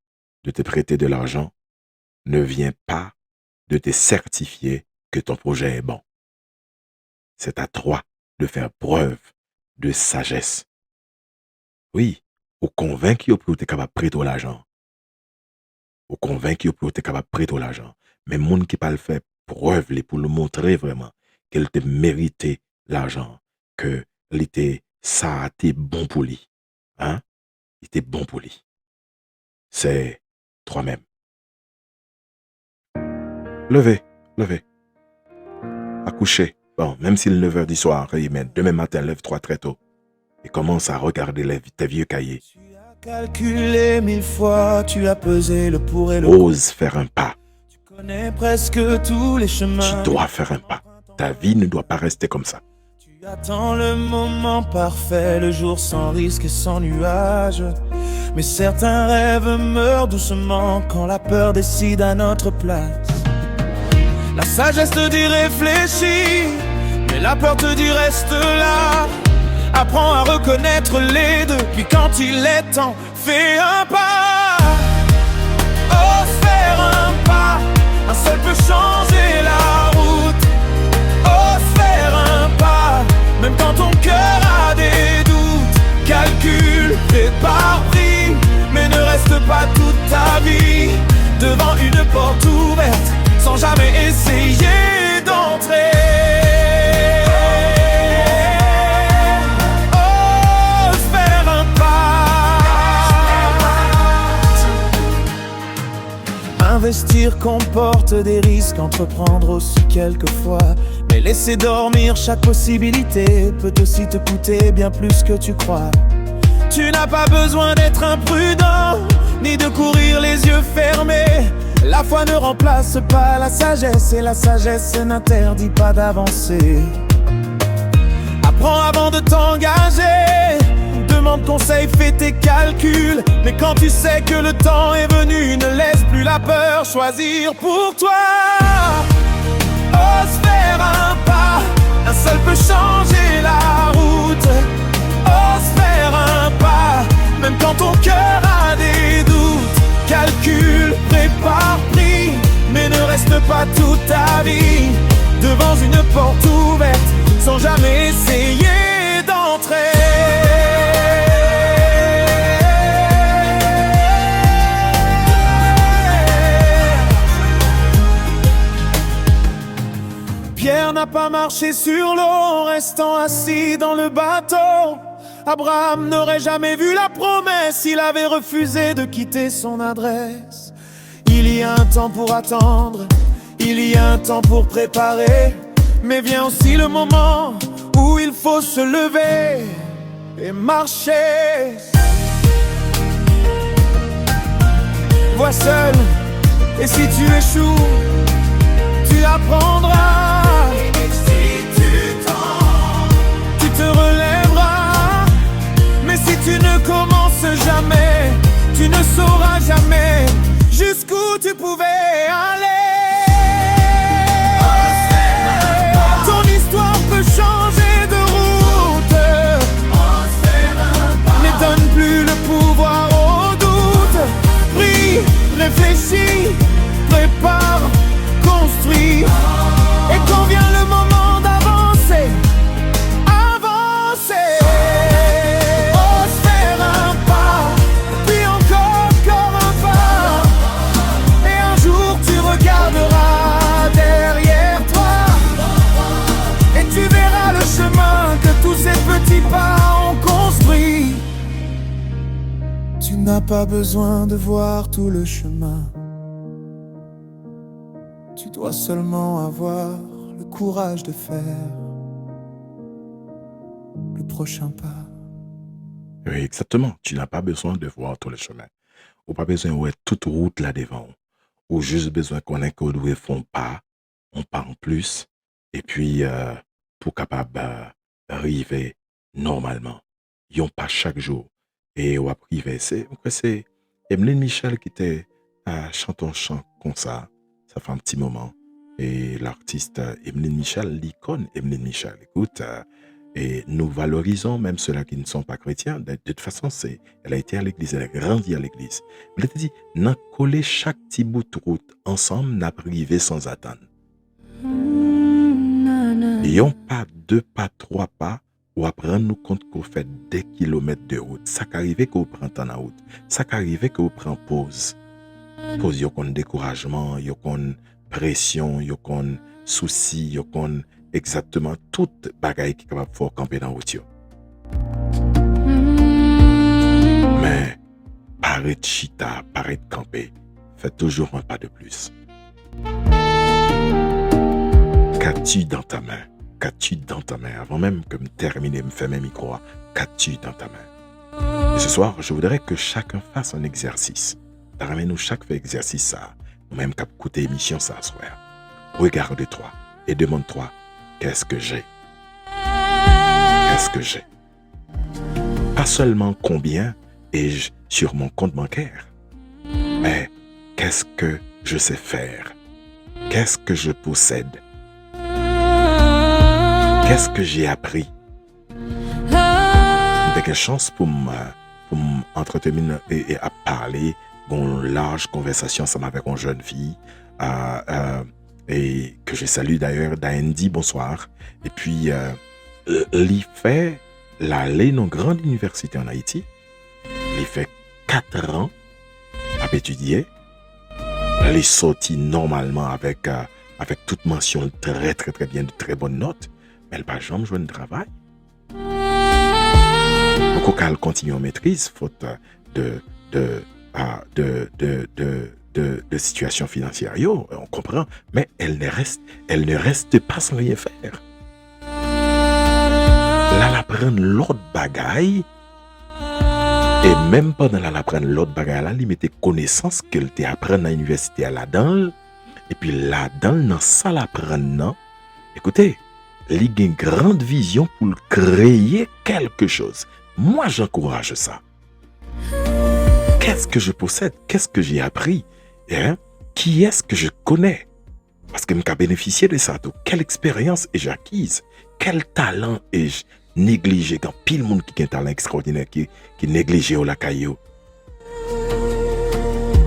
de te prêter de l'argent ne vient pas de te certifier que ton projet est bon. C'est à toi de faire preuve de sagesse. Oui, ou convaincre pour être capable de prêter l'argent. Ou convaincre pour être capable de prêter l'argent. Mais les gens qui ne faire preuve pour le montrer vraiment qu'elle te mérite l'argent, que il était, ça a été bon pour lui. Hein? Il était bon pour lui. C'est toi-même. Levez, levez. Accouchez. Bon, même s'il est 9h du soir, mais demain matin, lève-toi très tôt. Et commence à regarder tes vieux cahiers. Tu as calculé 1000 fois, tu as pesé le pour et le contre. Ose faire un pas. Tu connais presque tous les chemins. Tu dois faire un pas. Ta vie ne doit pas rester comme ça. Tu attends le moment parfait, le jour sans risque et sans nuage. Mais certains rêves meurent doucement quand la peur décide à notre place. La sagesse te dit réfléchis, mais la peur te dit reste là. Apprends à reconnaître les deux, puis quand il est temps, fais un pas. Ose faire un pas, un seul peut changer la route. Ose faire un pas, même quand ton cœur a des doutes. Calcule, prépare, prie, mais ne reste pas toute ta vie devant une porte ouverte sans jamais essayer d'entrer. Ose faire un pas. Investir comporte des risques, entreprendre aussi quelquefois. Mais laisser dormir chaque possibilité peut aussi te coûter bien plus que tu crois. Tu n'as pas besoin d'être imprudent, ni de courir les yeux fermés. La foi ne remplace pas la sagesse, et la sagesse n'interdit pas d'avancer. Apprends avant de t'engager, demande conseil, fais tes calculs. Mais quand tu sais que le temps est venu, ne laisse plus la peur choisir pour toi. Ose faire un pas, un seul peut changer la route. Ose faire un pas, même quand ton cœur a des doutes. Calcule, prépare, prie, mais ne reste pas toute ta vie devant une porte ouverte sans jamais essayer d'entrer. Pierre n'a pas marché sur l'eau en restant assis dans le bateau. Abraham n'aurait jamais vu la promesse, il avait refusé de quitter son adresse. Il y a un temps pour attendre, il y a un temps pour préparer. Mais vient aussi le moment où il faut se lever et marcher. Vois seul, et si tu échoues, tu apprendras. Et si tu te relèveras. Mais si tu ne commences jamais, tu ne sauras jamais jusqu'où tu pouvais aller. Ton histoire peut changer de route. Ne donne plus le pouvoir au doute. Prie, réfléchis, prépare, construis. Et quand vient le moment d'avancer, avancer. Ose faire un pas, puis encore un pas. Et un jour tu regarderas derrière toi, et tu verras le chemin que tous ces petits pas ont construit. Tu n'as pas besoin de voir tout le chemin. Tu dois seulement avoir le courage de faire le prochain pas. Oui, exactement. Tu n'as pas besoin de voir tout le chemin. Ou pas besoin de toute route là devant. Ou juste besoin qu'on ait qu'on doit faire un pas en plus. Et puis, pour capable arriver normalement. Yon pas chaque jour. Et ou après, c'est Emeline Michel qui était chanté un chant comme ça. Ça fait un petit moment. Et l'artiste Emeline Michel, l'icône Emeline Michel. Écoute, et nous valorisons même ceux-là qui ne sont pas chrétiens. De toute façon, elle a été à l'église, elle a grandi à l'église. Elle a dit, n'a collé chaque petit bout de route ensemble, n'a privé sans attendre. N'ayons pas 2 pas, 3 pas, ou apprendre nous compte qu'on fait des kilomètres de route. Ça qu'arrive qu'on prend temps en route. Ça qu'arrive qu'on prend pause. Pause, yon kon découragement, yon kon pression, yon kon souci, yon kon exactement toute bagaille qui est capable de faire camper dans la route. Mais paraît chita, paraît camper, fais toujours un pas de plus. Qu'as-tu dans ta main? Qu'as-tu dans ta main? Avant même que me termine, me faire mes micros, qu'as-tu dans ta main? Et ce soir, je voudrais que chacun fasse un exercice. Ramène-nous chaque fait exercice ça. Nous-mêmes qu'à écouter l'émission ça à soir. Regarde-toi et demande-toi, qu'est-ce que j'ai? Qu'est-ce que j'ai? Pas seulement combien ai-je sur mon compte bancaire, mais qu'est-ce que je sais faire? Qu'est-ce que je possède? Qu'est-ce que j'ai appris? J'ai quelle chance pour m'entretenir et à parler d'une large conversation ensemble avec une jeune fille et que je salue d'ailleurs, Daendi, bonsoir. Et puis, il fait l'aller dans une grande université en Haïti. Il fait 4 ans à étudier. Il est sorti normalement avec toute mention très très très bien, de très bonnes notes. Mais elle n'a pas jamais joué de travail. Beaucoup qu'elle continue en maîtrise, faute de situation financière, on comprend, mais elle ne reste pas sans rien faire. Là, elle apprend l'autre bagaille, et même pendant qu'elle apprend l'autre bagaille, là, elle mettait connaissance qu'elle te apprend à l'université là-dedans, et puis là-dedans, dans ça, elle apprend, non? Écoutez, il a une grande vision pour créer quelque chose. Moi, j'encourage ça. Qu'est-ce que je possède? Qu'est-ce que j'ai appris? Qui est-ce que je connais? Parce que je peux bénéficier de ça. Quelle expérience ai-je acquise? Quel talent ai-je négligé? Quand pile monde qui a un talent extraordinaire qui négligé au lacaillou.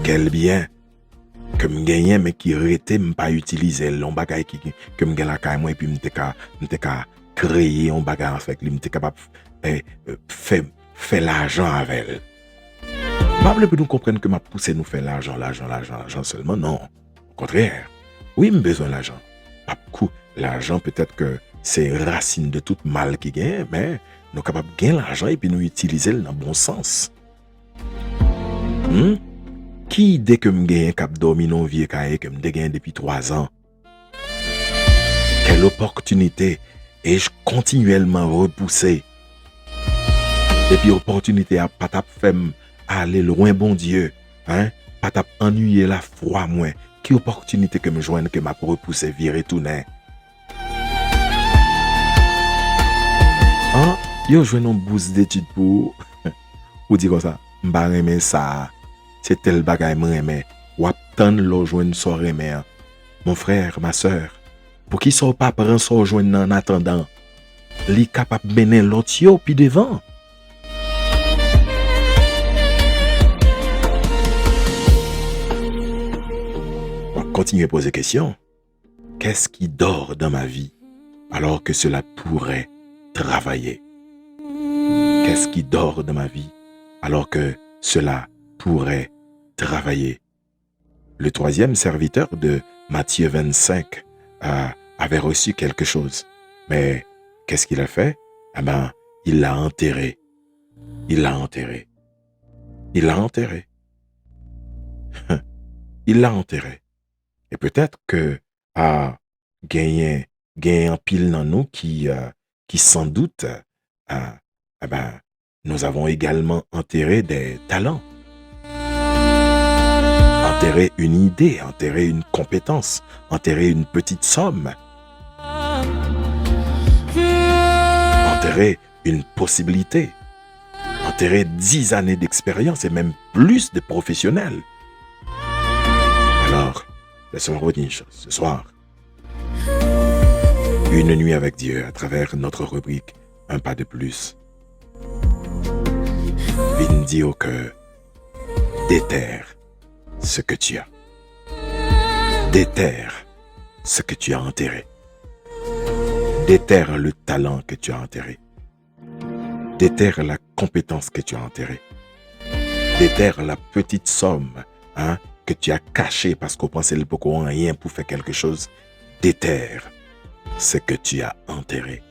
Quel bien que je gagne mais qui arrêté me pas utiliser l'on bagaille que me gagne la caille moi et puis me ka créer un bagage avec lui, me capable faire l'argent avec elle. Pas pour nous comprendre que m'a poussé nous faire l'argent seulement, non. Au contraire, oui, j'ai besoin de l'argent. Pas beaucoup. L'argent, peut-être que c'est racine de tout mal qui gagne, mais nous sommes capables de gagner l'argent et puis nous utiliser dans le bon sens. Qui, dès que je gagne cap dormi non vieux cahier que je gagne depuis 3 ans, quelle opportunité ai-je continuellement repoussé? Et puis opportunité à pas faire aller loin, bon Dieu, pas ennuyer la foi, moi. Qui opportunité que me joigne que m'a repoussé, virer tout net. Yo joigne une bourse d'études pour dire comme ça, m'ba remen ça, c'est tel bagay m'remen, ou attendre l'eau joigne so remen. Mon frère, ma soeur, pour qui so pas prend so joigne en attendant, li capable mener l'autre yo puis devant. Continuez à poser question. Qu'est-ce qui dort dans ma vie alors que cela pourrait travailler? Qu'est-ce qui dort dans ma vie alors que cela pourrait travailler? Le 3e serviteur de Matthieu 25 avait reçu quelque chose. Mais qu'est-ce qu'il a fait? Il l'a enterré. Il l'a enterré. Il l'a enterré. Il l'a enterré. Et peut-être que gagner un pile dans nous qui sans doute nous avons également enterré des talents, enterré une idée, enterré une compétence, enterré une petite somme, enterré une possibilité, enterré 10 années d'expérience et même plus de professionnels. Alors, laissons retenir une chose, ce soir, une nuit avec Dieu à travers notre rubrique Un pas de plus. Viens dire que déterre ce que tu as. Déterre ce que tu as enterré. Déterre le talent que tu as enterré. Déterre la compétence que tu as enterrée. Déterre la petite somme, que tu as cachée parce qu'on pensait le beaucoup rien pour faire quelque chose. Déterre ce que tu as enterré.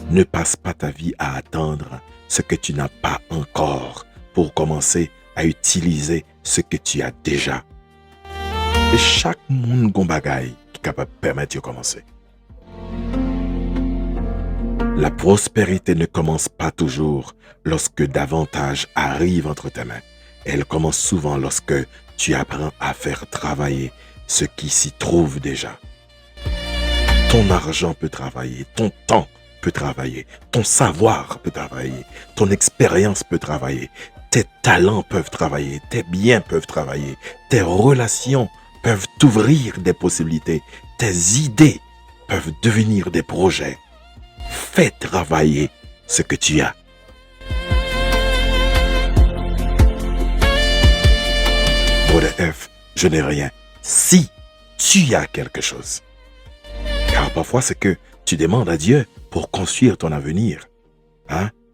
Ne passe pas ta vie à attendre ce que tu n'as pas encore pour commencer à utiliser ce que tu as déjà. Et chaque monde gon bagay qui est capable de permettre de commencer. La prospérité ne commence pas toujours lorsque davantage arrive entre tes mains. Elle commence souvent lorsque tu apprends à faire travailler ce qui s'y trouve déjà. Ton argent peut travailler, ton temps peut travailler, ton savoir peut travailler, ton expérience peut travailler, tes talents peuvent travailler, tes biens peuvent travailler, tes relations peuvent t'ouvrir des possibilités, tes idées peuvent devenir des projets. Fais travailler ce que tu as. Brother F, je n'ai rien si tu as quelque chose. Car parfois, ce que tu demandes à Dieu pour construire ton avenir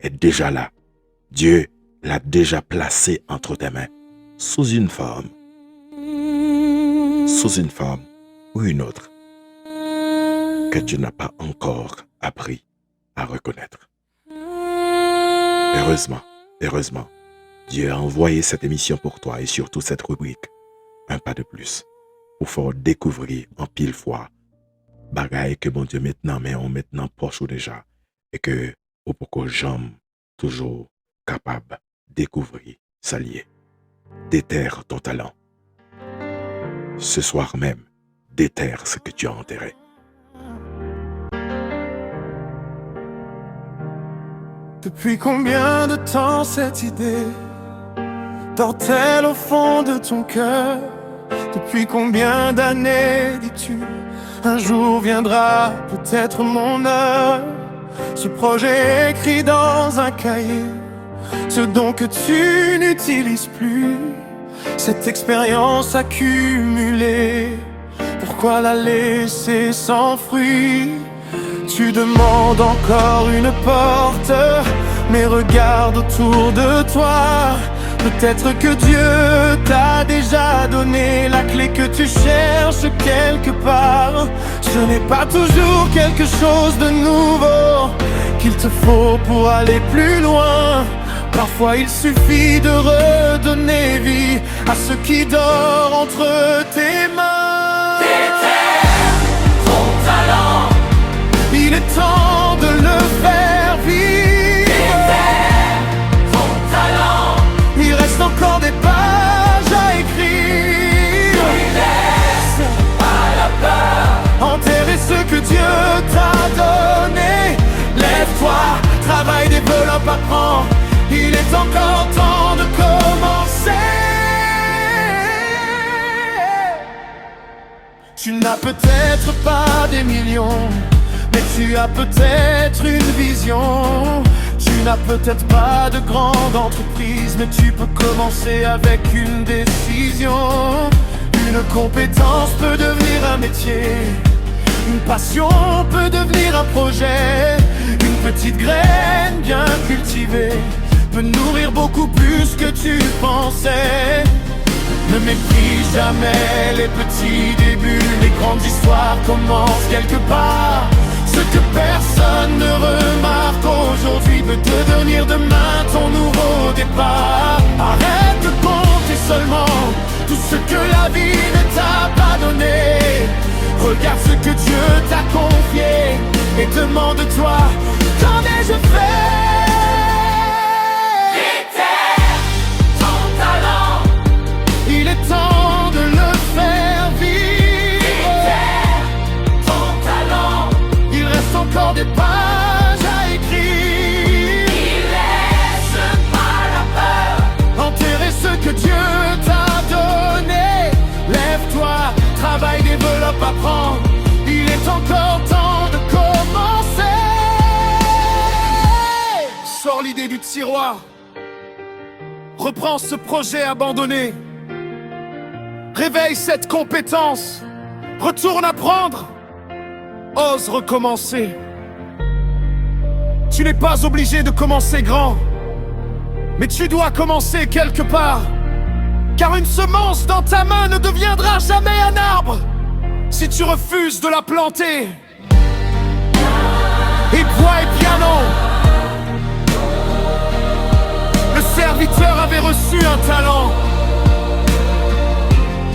est déjà là. Dieu l'a déjà placé entre tes mains, sous une forme ou une autre, que tu n'as pas encore appris à reconnaître. Heureusement, Dieu a envoyé cette émission pour toi et surtout cette rubrique, un pas de plus, pour faire découvrir en pile fois bagaille que bon Dieu maintenant, mais on maintenant poche ou déjà, et que au pourquoi j'aime toujours capable de découvrir, s'allier, déterre ton talent. Ce soir même, déterre ce que tu as enterré. Depuis combien de temps cette idée dort-elle au fond de ton cœur? Depuis combien d'années dis-tu un jour viendra peut-être mon heure? Ce projet écrit dans un cahier, ce don que tu n'utilises plus, cette expérience accumulée, pourquoi la laisser sans fruit? Tu demandes encore une porte, mais regarde autour de toi. Peut-être que Dieu t'a déjà donné la clé que tu cherches quelque part. Ce n'est pas toujours quelque chose de nouveau qu'il te faut pour aller plus loin. Parfois il suffit de redonner vie à ce qui dort entre tes mains. Déterre ton talent, il est temps de le faire vivre. Déterre ton talent, il reste encore des pages à écrire. Ne laisse pas la peur enterrer ce que Dieu t'a donné. Lève-toi, travaille, développe, apprends. Il est encore temps de commencer. Tu n'as peut-être pas des millions, mais tu as peut-être une vision. Tu n'as peut-être pas de grande entreprise, mais tu peux commencer avec une décision. Une compétence peut devenir un métier, une passion peut devenir un projet. Une petite graine bien cultivée peut nourrir beaucoup plus que tu pensais. Ne méprise jamais les petits débuts, les grandes histoires commencent quelque part. Ce que personne ne remarque aujourd'hui peut devenir demain ton nouveau départ. Arrête de compter seulement tout ce que la vie ne t'a pas donné. Regarde ce que Dieu t'a confié et demande-toi, qu'en ai-je fait? Déterre ton talent, il est temps de le faire vivre. Déterre ton talent, il reste encore des pages à écrire. Il laisse pas la peur enterrer ce que Dieu t'a donné. Lève-toi, travaille, développe, apprends. Il est encore temps de commencer. Sors l'idée du tiroir, reprends ce projet abandonné. Réveille cette compétence, retourne apprendre, ose recommencer. Tu n'es pas obligé de commencer grand, mais tu dois commencer quelque part. Car une semence dans ta main ne deviendra jamais un arbre si tu refuses de la planter. et voix et piano. Le serviteur avait reçu un talent.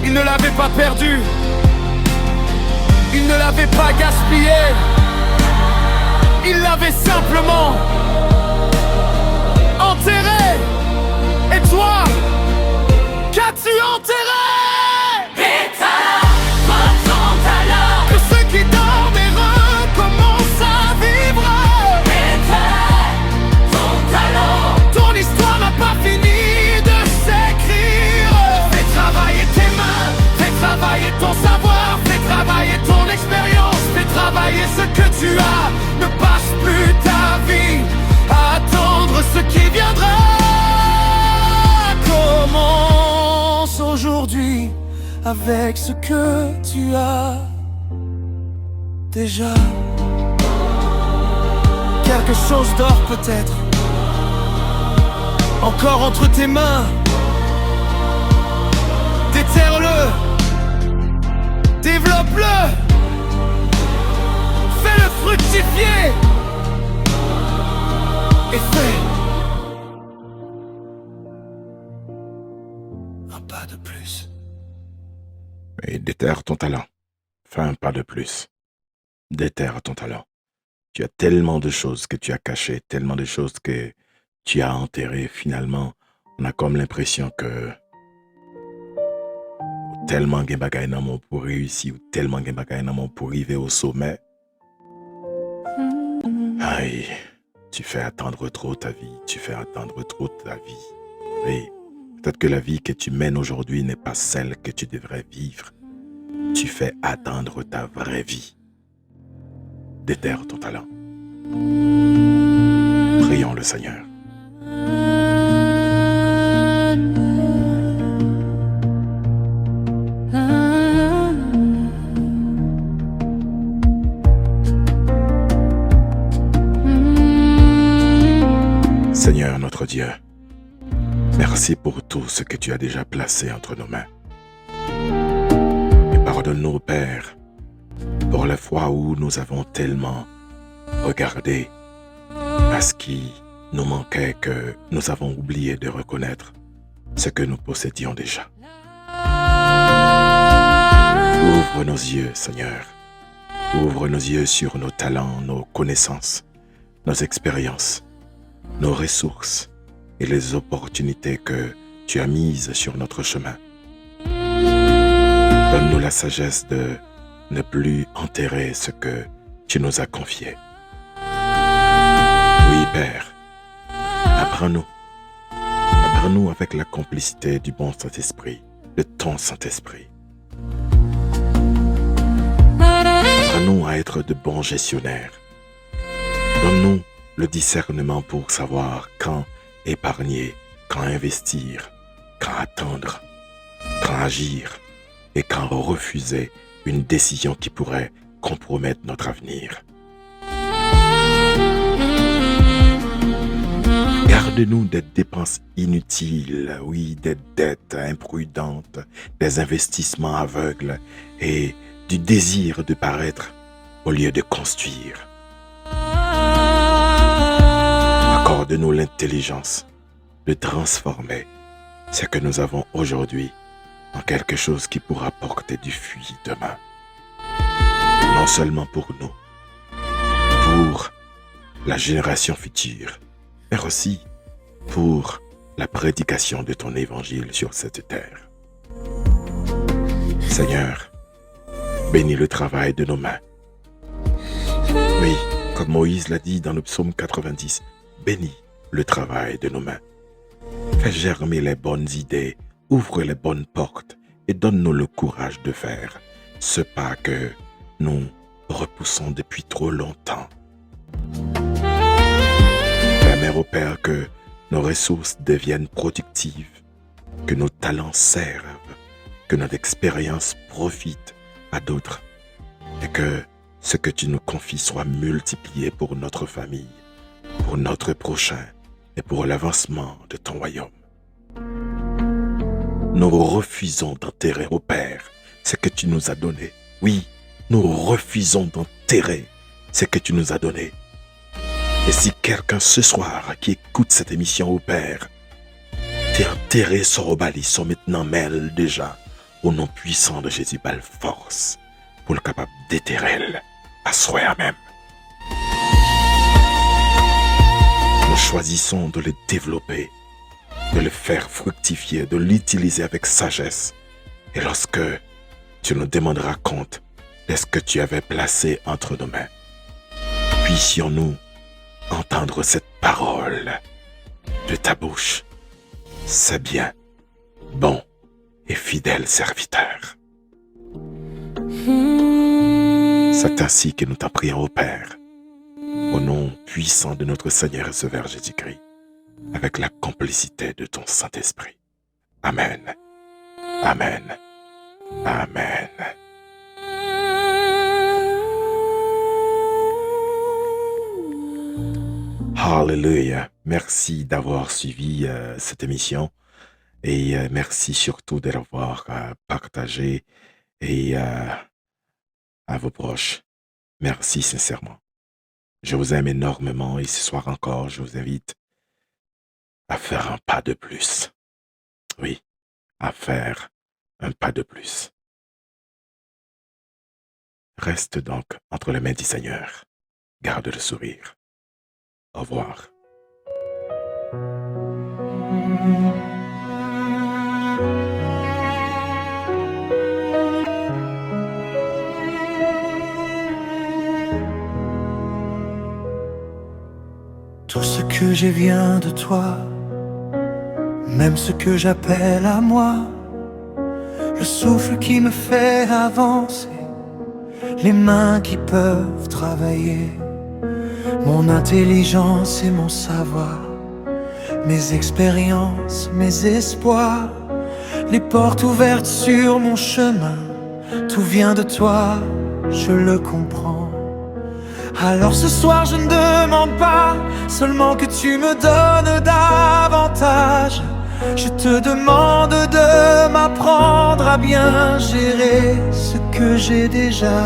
Il ne l'avait pas perdu. Il ne l'avait pas gaspillé. Il l'avait simplement enterré. Et toi, qu'as-tu enterré? Ton savoir, fais travailler ton expérience, fais travailler ce que tu as. Ne passe plus ta vie à attendre ce qui viendra. Commence aujourd'hui avec ce que tu as déjà. Quelque chose d'or peut-être encore entre tes mains. Déterre-le. Développe-le, fais-le fructifier et fais un pas de plus. Et déterre ton talent. Fais un pas de plus. Déterre ton talent. Tu as tellement de choses que tu as cachées, tellement de choses que tu as enterrées. Finalement, on a comme l'impression que tellement gen bagay nan mon pour réussir, ou tellement gen bagay nan mon pour arriver au sommet. Aïe, tu fais attendre trop ta vie, tu fais attendre trop ta vie. Oui, peut-être que la vie que tu mènes aujourd'hui n'est pas celle que tu devrais vivre. Tu fais attendre ta vraie vie. Déterre ton talent. Prions le Seigneur. Seigneur notre Dieu, merci pour tout ce que tu as déjà placé entre nos mains. Et pardonne-nous, Père, pour la fois où nous avons tellement regardé à ce qui nous manquait que nous avons oublié de reconnaître ce que nous possédions déjà. Ouvre nos yeux, Seigneur. Ouvre nos yeux sur nos talents, nos connaissances, nos expériences, nos ressources et les opportunités que tu as mises sur notre chemin. Donne-nous la sagesse de ne plus enterrer ce que tu nous as confié. Oui, Père, apprends-nous. Apprends-nous avec la complicité du bon Saint-Esprit, de ton Saint-Esprit. Apprends-nous à être de bons gestionnaires. Donne-nous le discernement pour savoir quand épargner, quand investir, quand attendre, quand agir et quand refuser une décision qui pourrait compromettre notre avenir. Garde-nous des dépenses inutiles, oui, des dettes imprudentes, des investissements aveugles et du désir de paraître au lieu de construire. Accorde-nous l'intelligence de transformer ce que nous avons aujourd'hui en quelque chose qui pourra porter du fruit demain. Non seulement pour nous, pour la génération future, mais aussi pour la prédication de ton évangile sur cette terre. Seigneur, bénis le travail de nos mains. Oui, comme Moïse l'a dit dans le psaume 90, bénis le travail de nos mains. Fais germer les bonnes idées, ouvre les bonnes portes et donne-nous le courage de faire ce pas que nous repoussons depuis trop longtemps. Permets au Père que nos ressources deviennent productives, que nos talents servent, que notre expérience profite à d'autres et que ce que tu nous confies soit multiplié pour notre famille, pour notre prochain et pour l'avancement de ton royaume. Nous refusons d'enterrer au Père ce que tu nous as donné. Oui, nous refusons d'enterrer ce que tu nous as donné Et si quelqu'un ce soir qui écoute cette émission au Père, t'es enterré sur au balisson maintenant mêle déjà, au nom puissant de Jésus, par force, pour le capable d'éterrer à soi même. Nous choisissons de le développer, de le faire fructifier, de l'utiliser avec sagesse. Et lorsque tu nous demanderas compte de ce que tu avais placé entre nos mains, puissions-nous entendre cette parole de ta bouche. C'est bien, bon et fidèle serviteur. C'est ainsi que nous t'en prions au Père, au nom puissant de notre Seigneur et Sauveur Jésus-Christ, avec la complicité de ton Saint-Esprit. Amen. Amen. Amen. Hallelujah. Merci d'avoir suivi cette émission et merci surtout de l'avoir partagé et à vos proches. Merci sincèrement. Je vous aime énormément et ce soir encore, je vous invite à faire un pas de plus. Oui, à faire un pas de plus. Reste donc entre les mains du Seigneur. Garde le sourire. Au revoir. Tout ce que j'ai vient de toi, même ce que j'appelle à moi, le souffle qui me fait avancer, les mains qui peuvent travailler, mon intelligence et mon savoir, mes expériences, mes espoirs, les portes ouvertes sur mon chemin, tout vient de toi, je le comprends. Alors ce soir je ne demande pas seulement que tu me donnes davantage, je te demande de m'apprendre à bien gérer ce que j'ai déjà.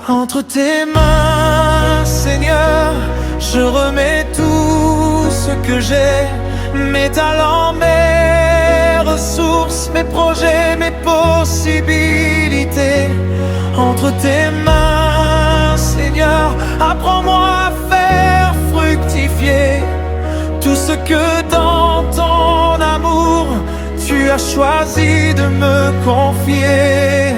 Entre tes mains, Seigneur, je remets tout ce que j'ai, mes talents, mes ressources, mes projets, mes possibilités. Entre tes mains, Seigneur, apprends-moi à faire fructifier tout ce que dans ton amour tu as choisi de me confier.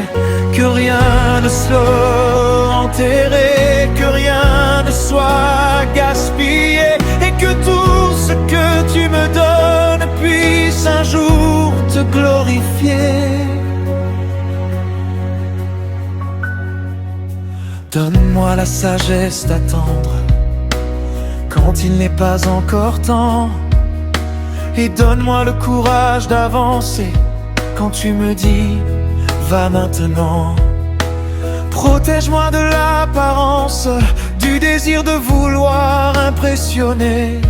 Que rien ne soit enterré, que rien ne soit gaspillé, et que tout ce que tu me donnes puisse un jour te glorifier. Donne-moi la sagesse d'attendre quand il n'est pas encore temps, et donne-moi le courage d'avancer quand tu me dis va maintenant. Protège-moi de l'apparence, du désir de vouloir impressionner.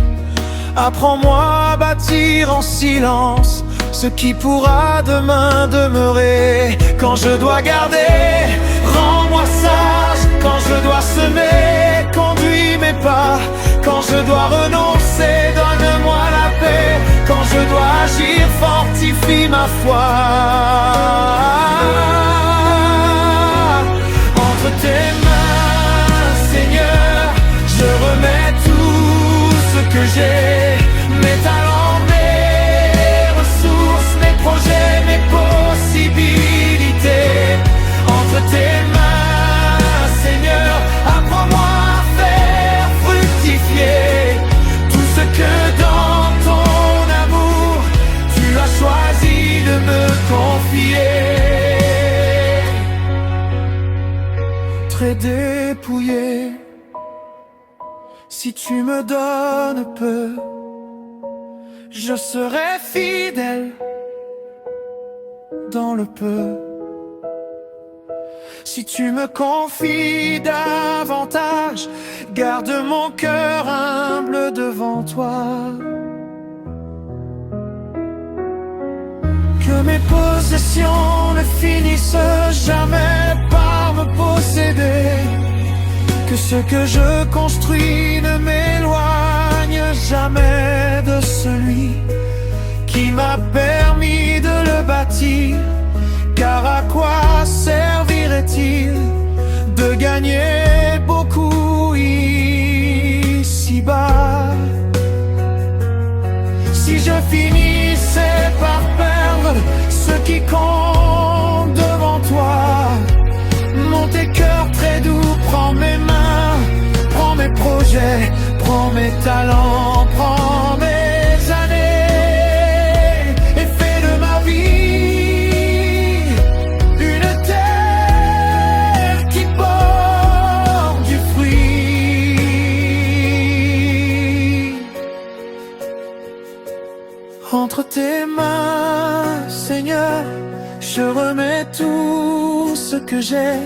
Apprends-moi à bâtir en silence ce qui pourra demain demeurer. Quand je dois garder, rends-moi sage. Quand je dois semer, conduis mes pas. Quand je dois renoncer, donne-moi la paix. Quand je dois agir, fortifie ma foi. Entre tes mains, Seigneur, je remets tout ce que j'ai, mes talents, mes ressources, mes projets, mes possibilités. Entre tes mains, Seigneur, apprends-moi à faire fructifier tout ce que dans ton amour tu as choisi de me confier. Très dépouillé, si tu me donnes peu, je serai fidèle dans le peu. Si tu me confies davantage, garde mon cœur humble devant toi. Que mes possessions ne finissent jamais par me posséder. ce que je construis ne m'éloigne jamais de celui qui m'a permis de le bâtir. Car à quoi servirait-il de gagner beaucoup ici-bas si je finissais par perdre ce qui compte devant toi? Mon tes cœurs très doux, prends mes mains, prends mes projets, prends mes talents, prends mes années et fais de ma vie une terre qui porte du fruit. Entre tes mains, Seigneur, je remets tout ce que j'ai,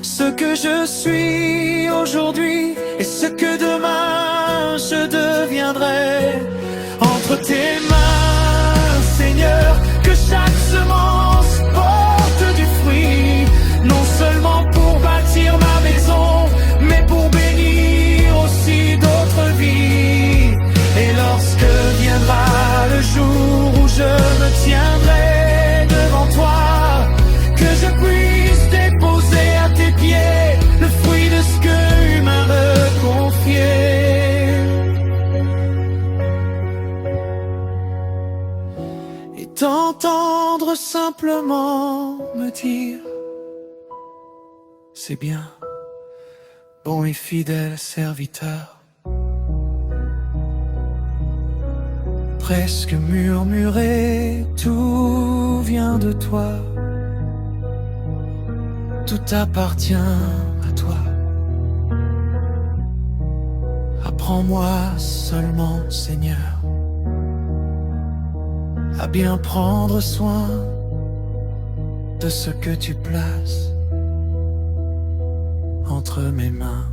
ce que je suis aujourd'hui et ce que demain je deviendrai. Entre tes mains, Seigneur, que chaque semence porte du fruit, non seulement pour bâtir ma maison, mais pour bénir aussi d'autres vies. Et lorsque viendra le jour où je me tiendrai devant toi, que je puisse déposer à tes pieds le fruit de ce que tu m'as confié. Et t'entendre simplement me dire: c'est bien, bon et fidèle serviteur. Presque murmuré, tout vient de toi. Tout appartient à toi. Apprends-moi seulement, Seigneur, à bien prendre soin de ce que tu places entre mes mains.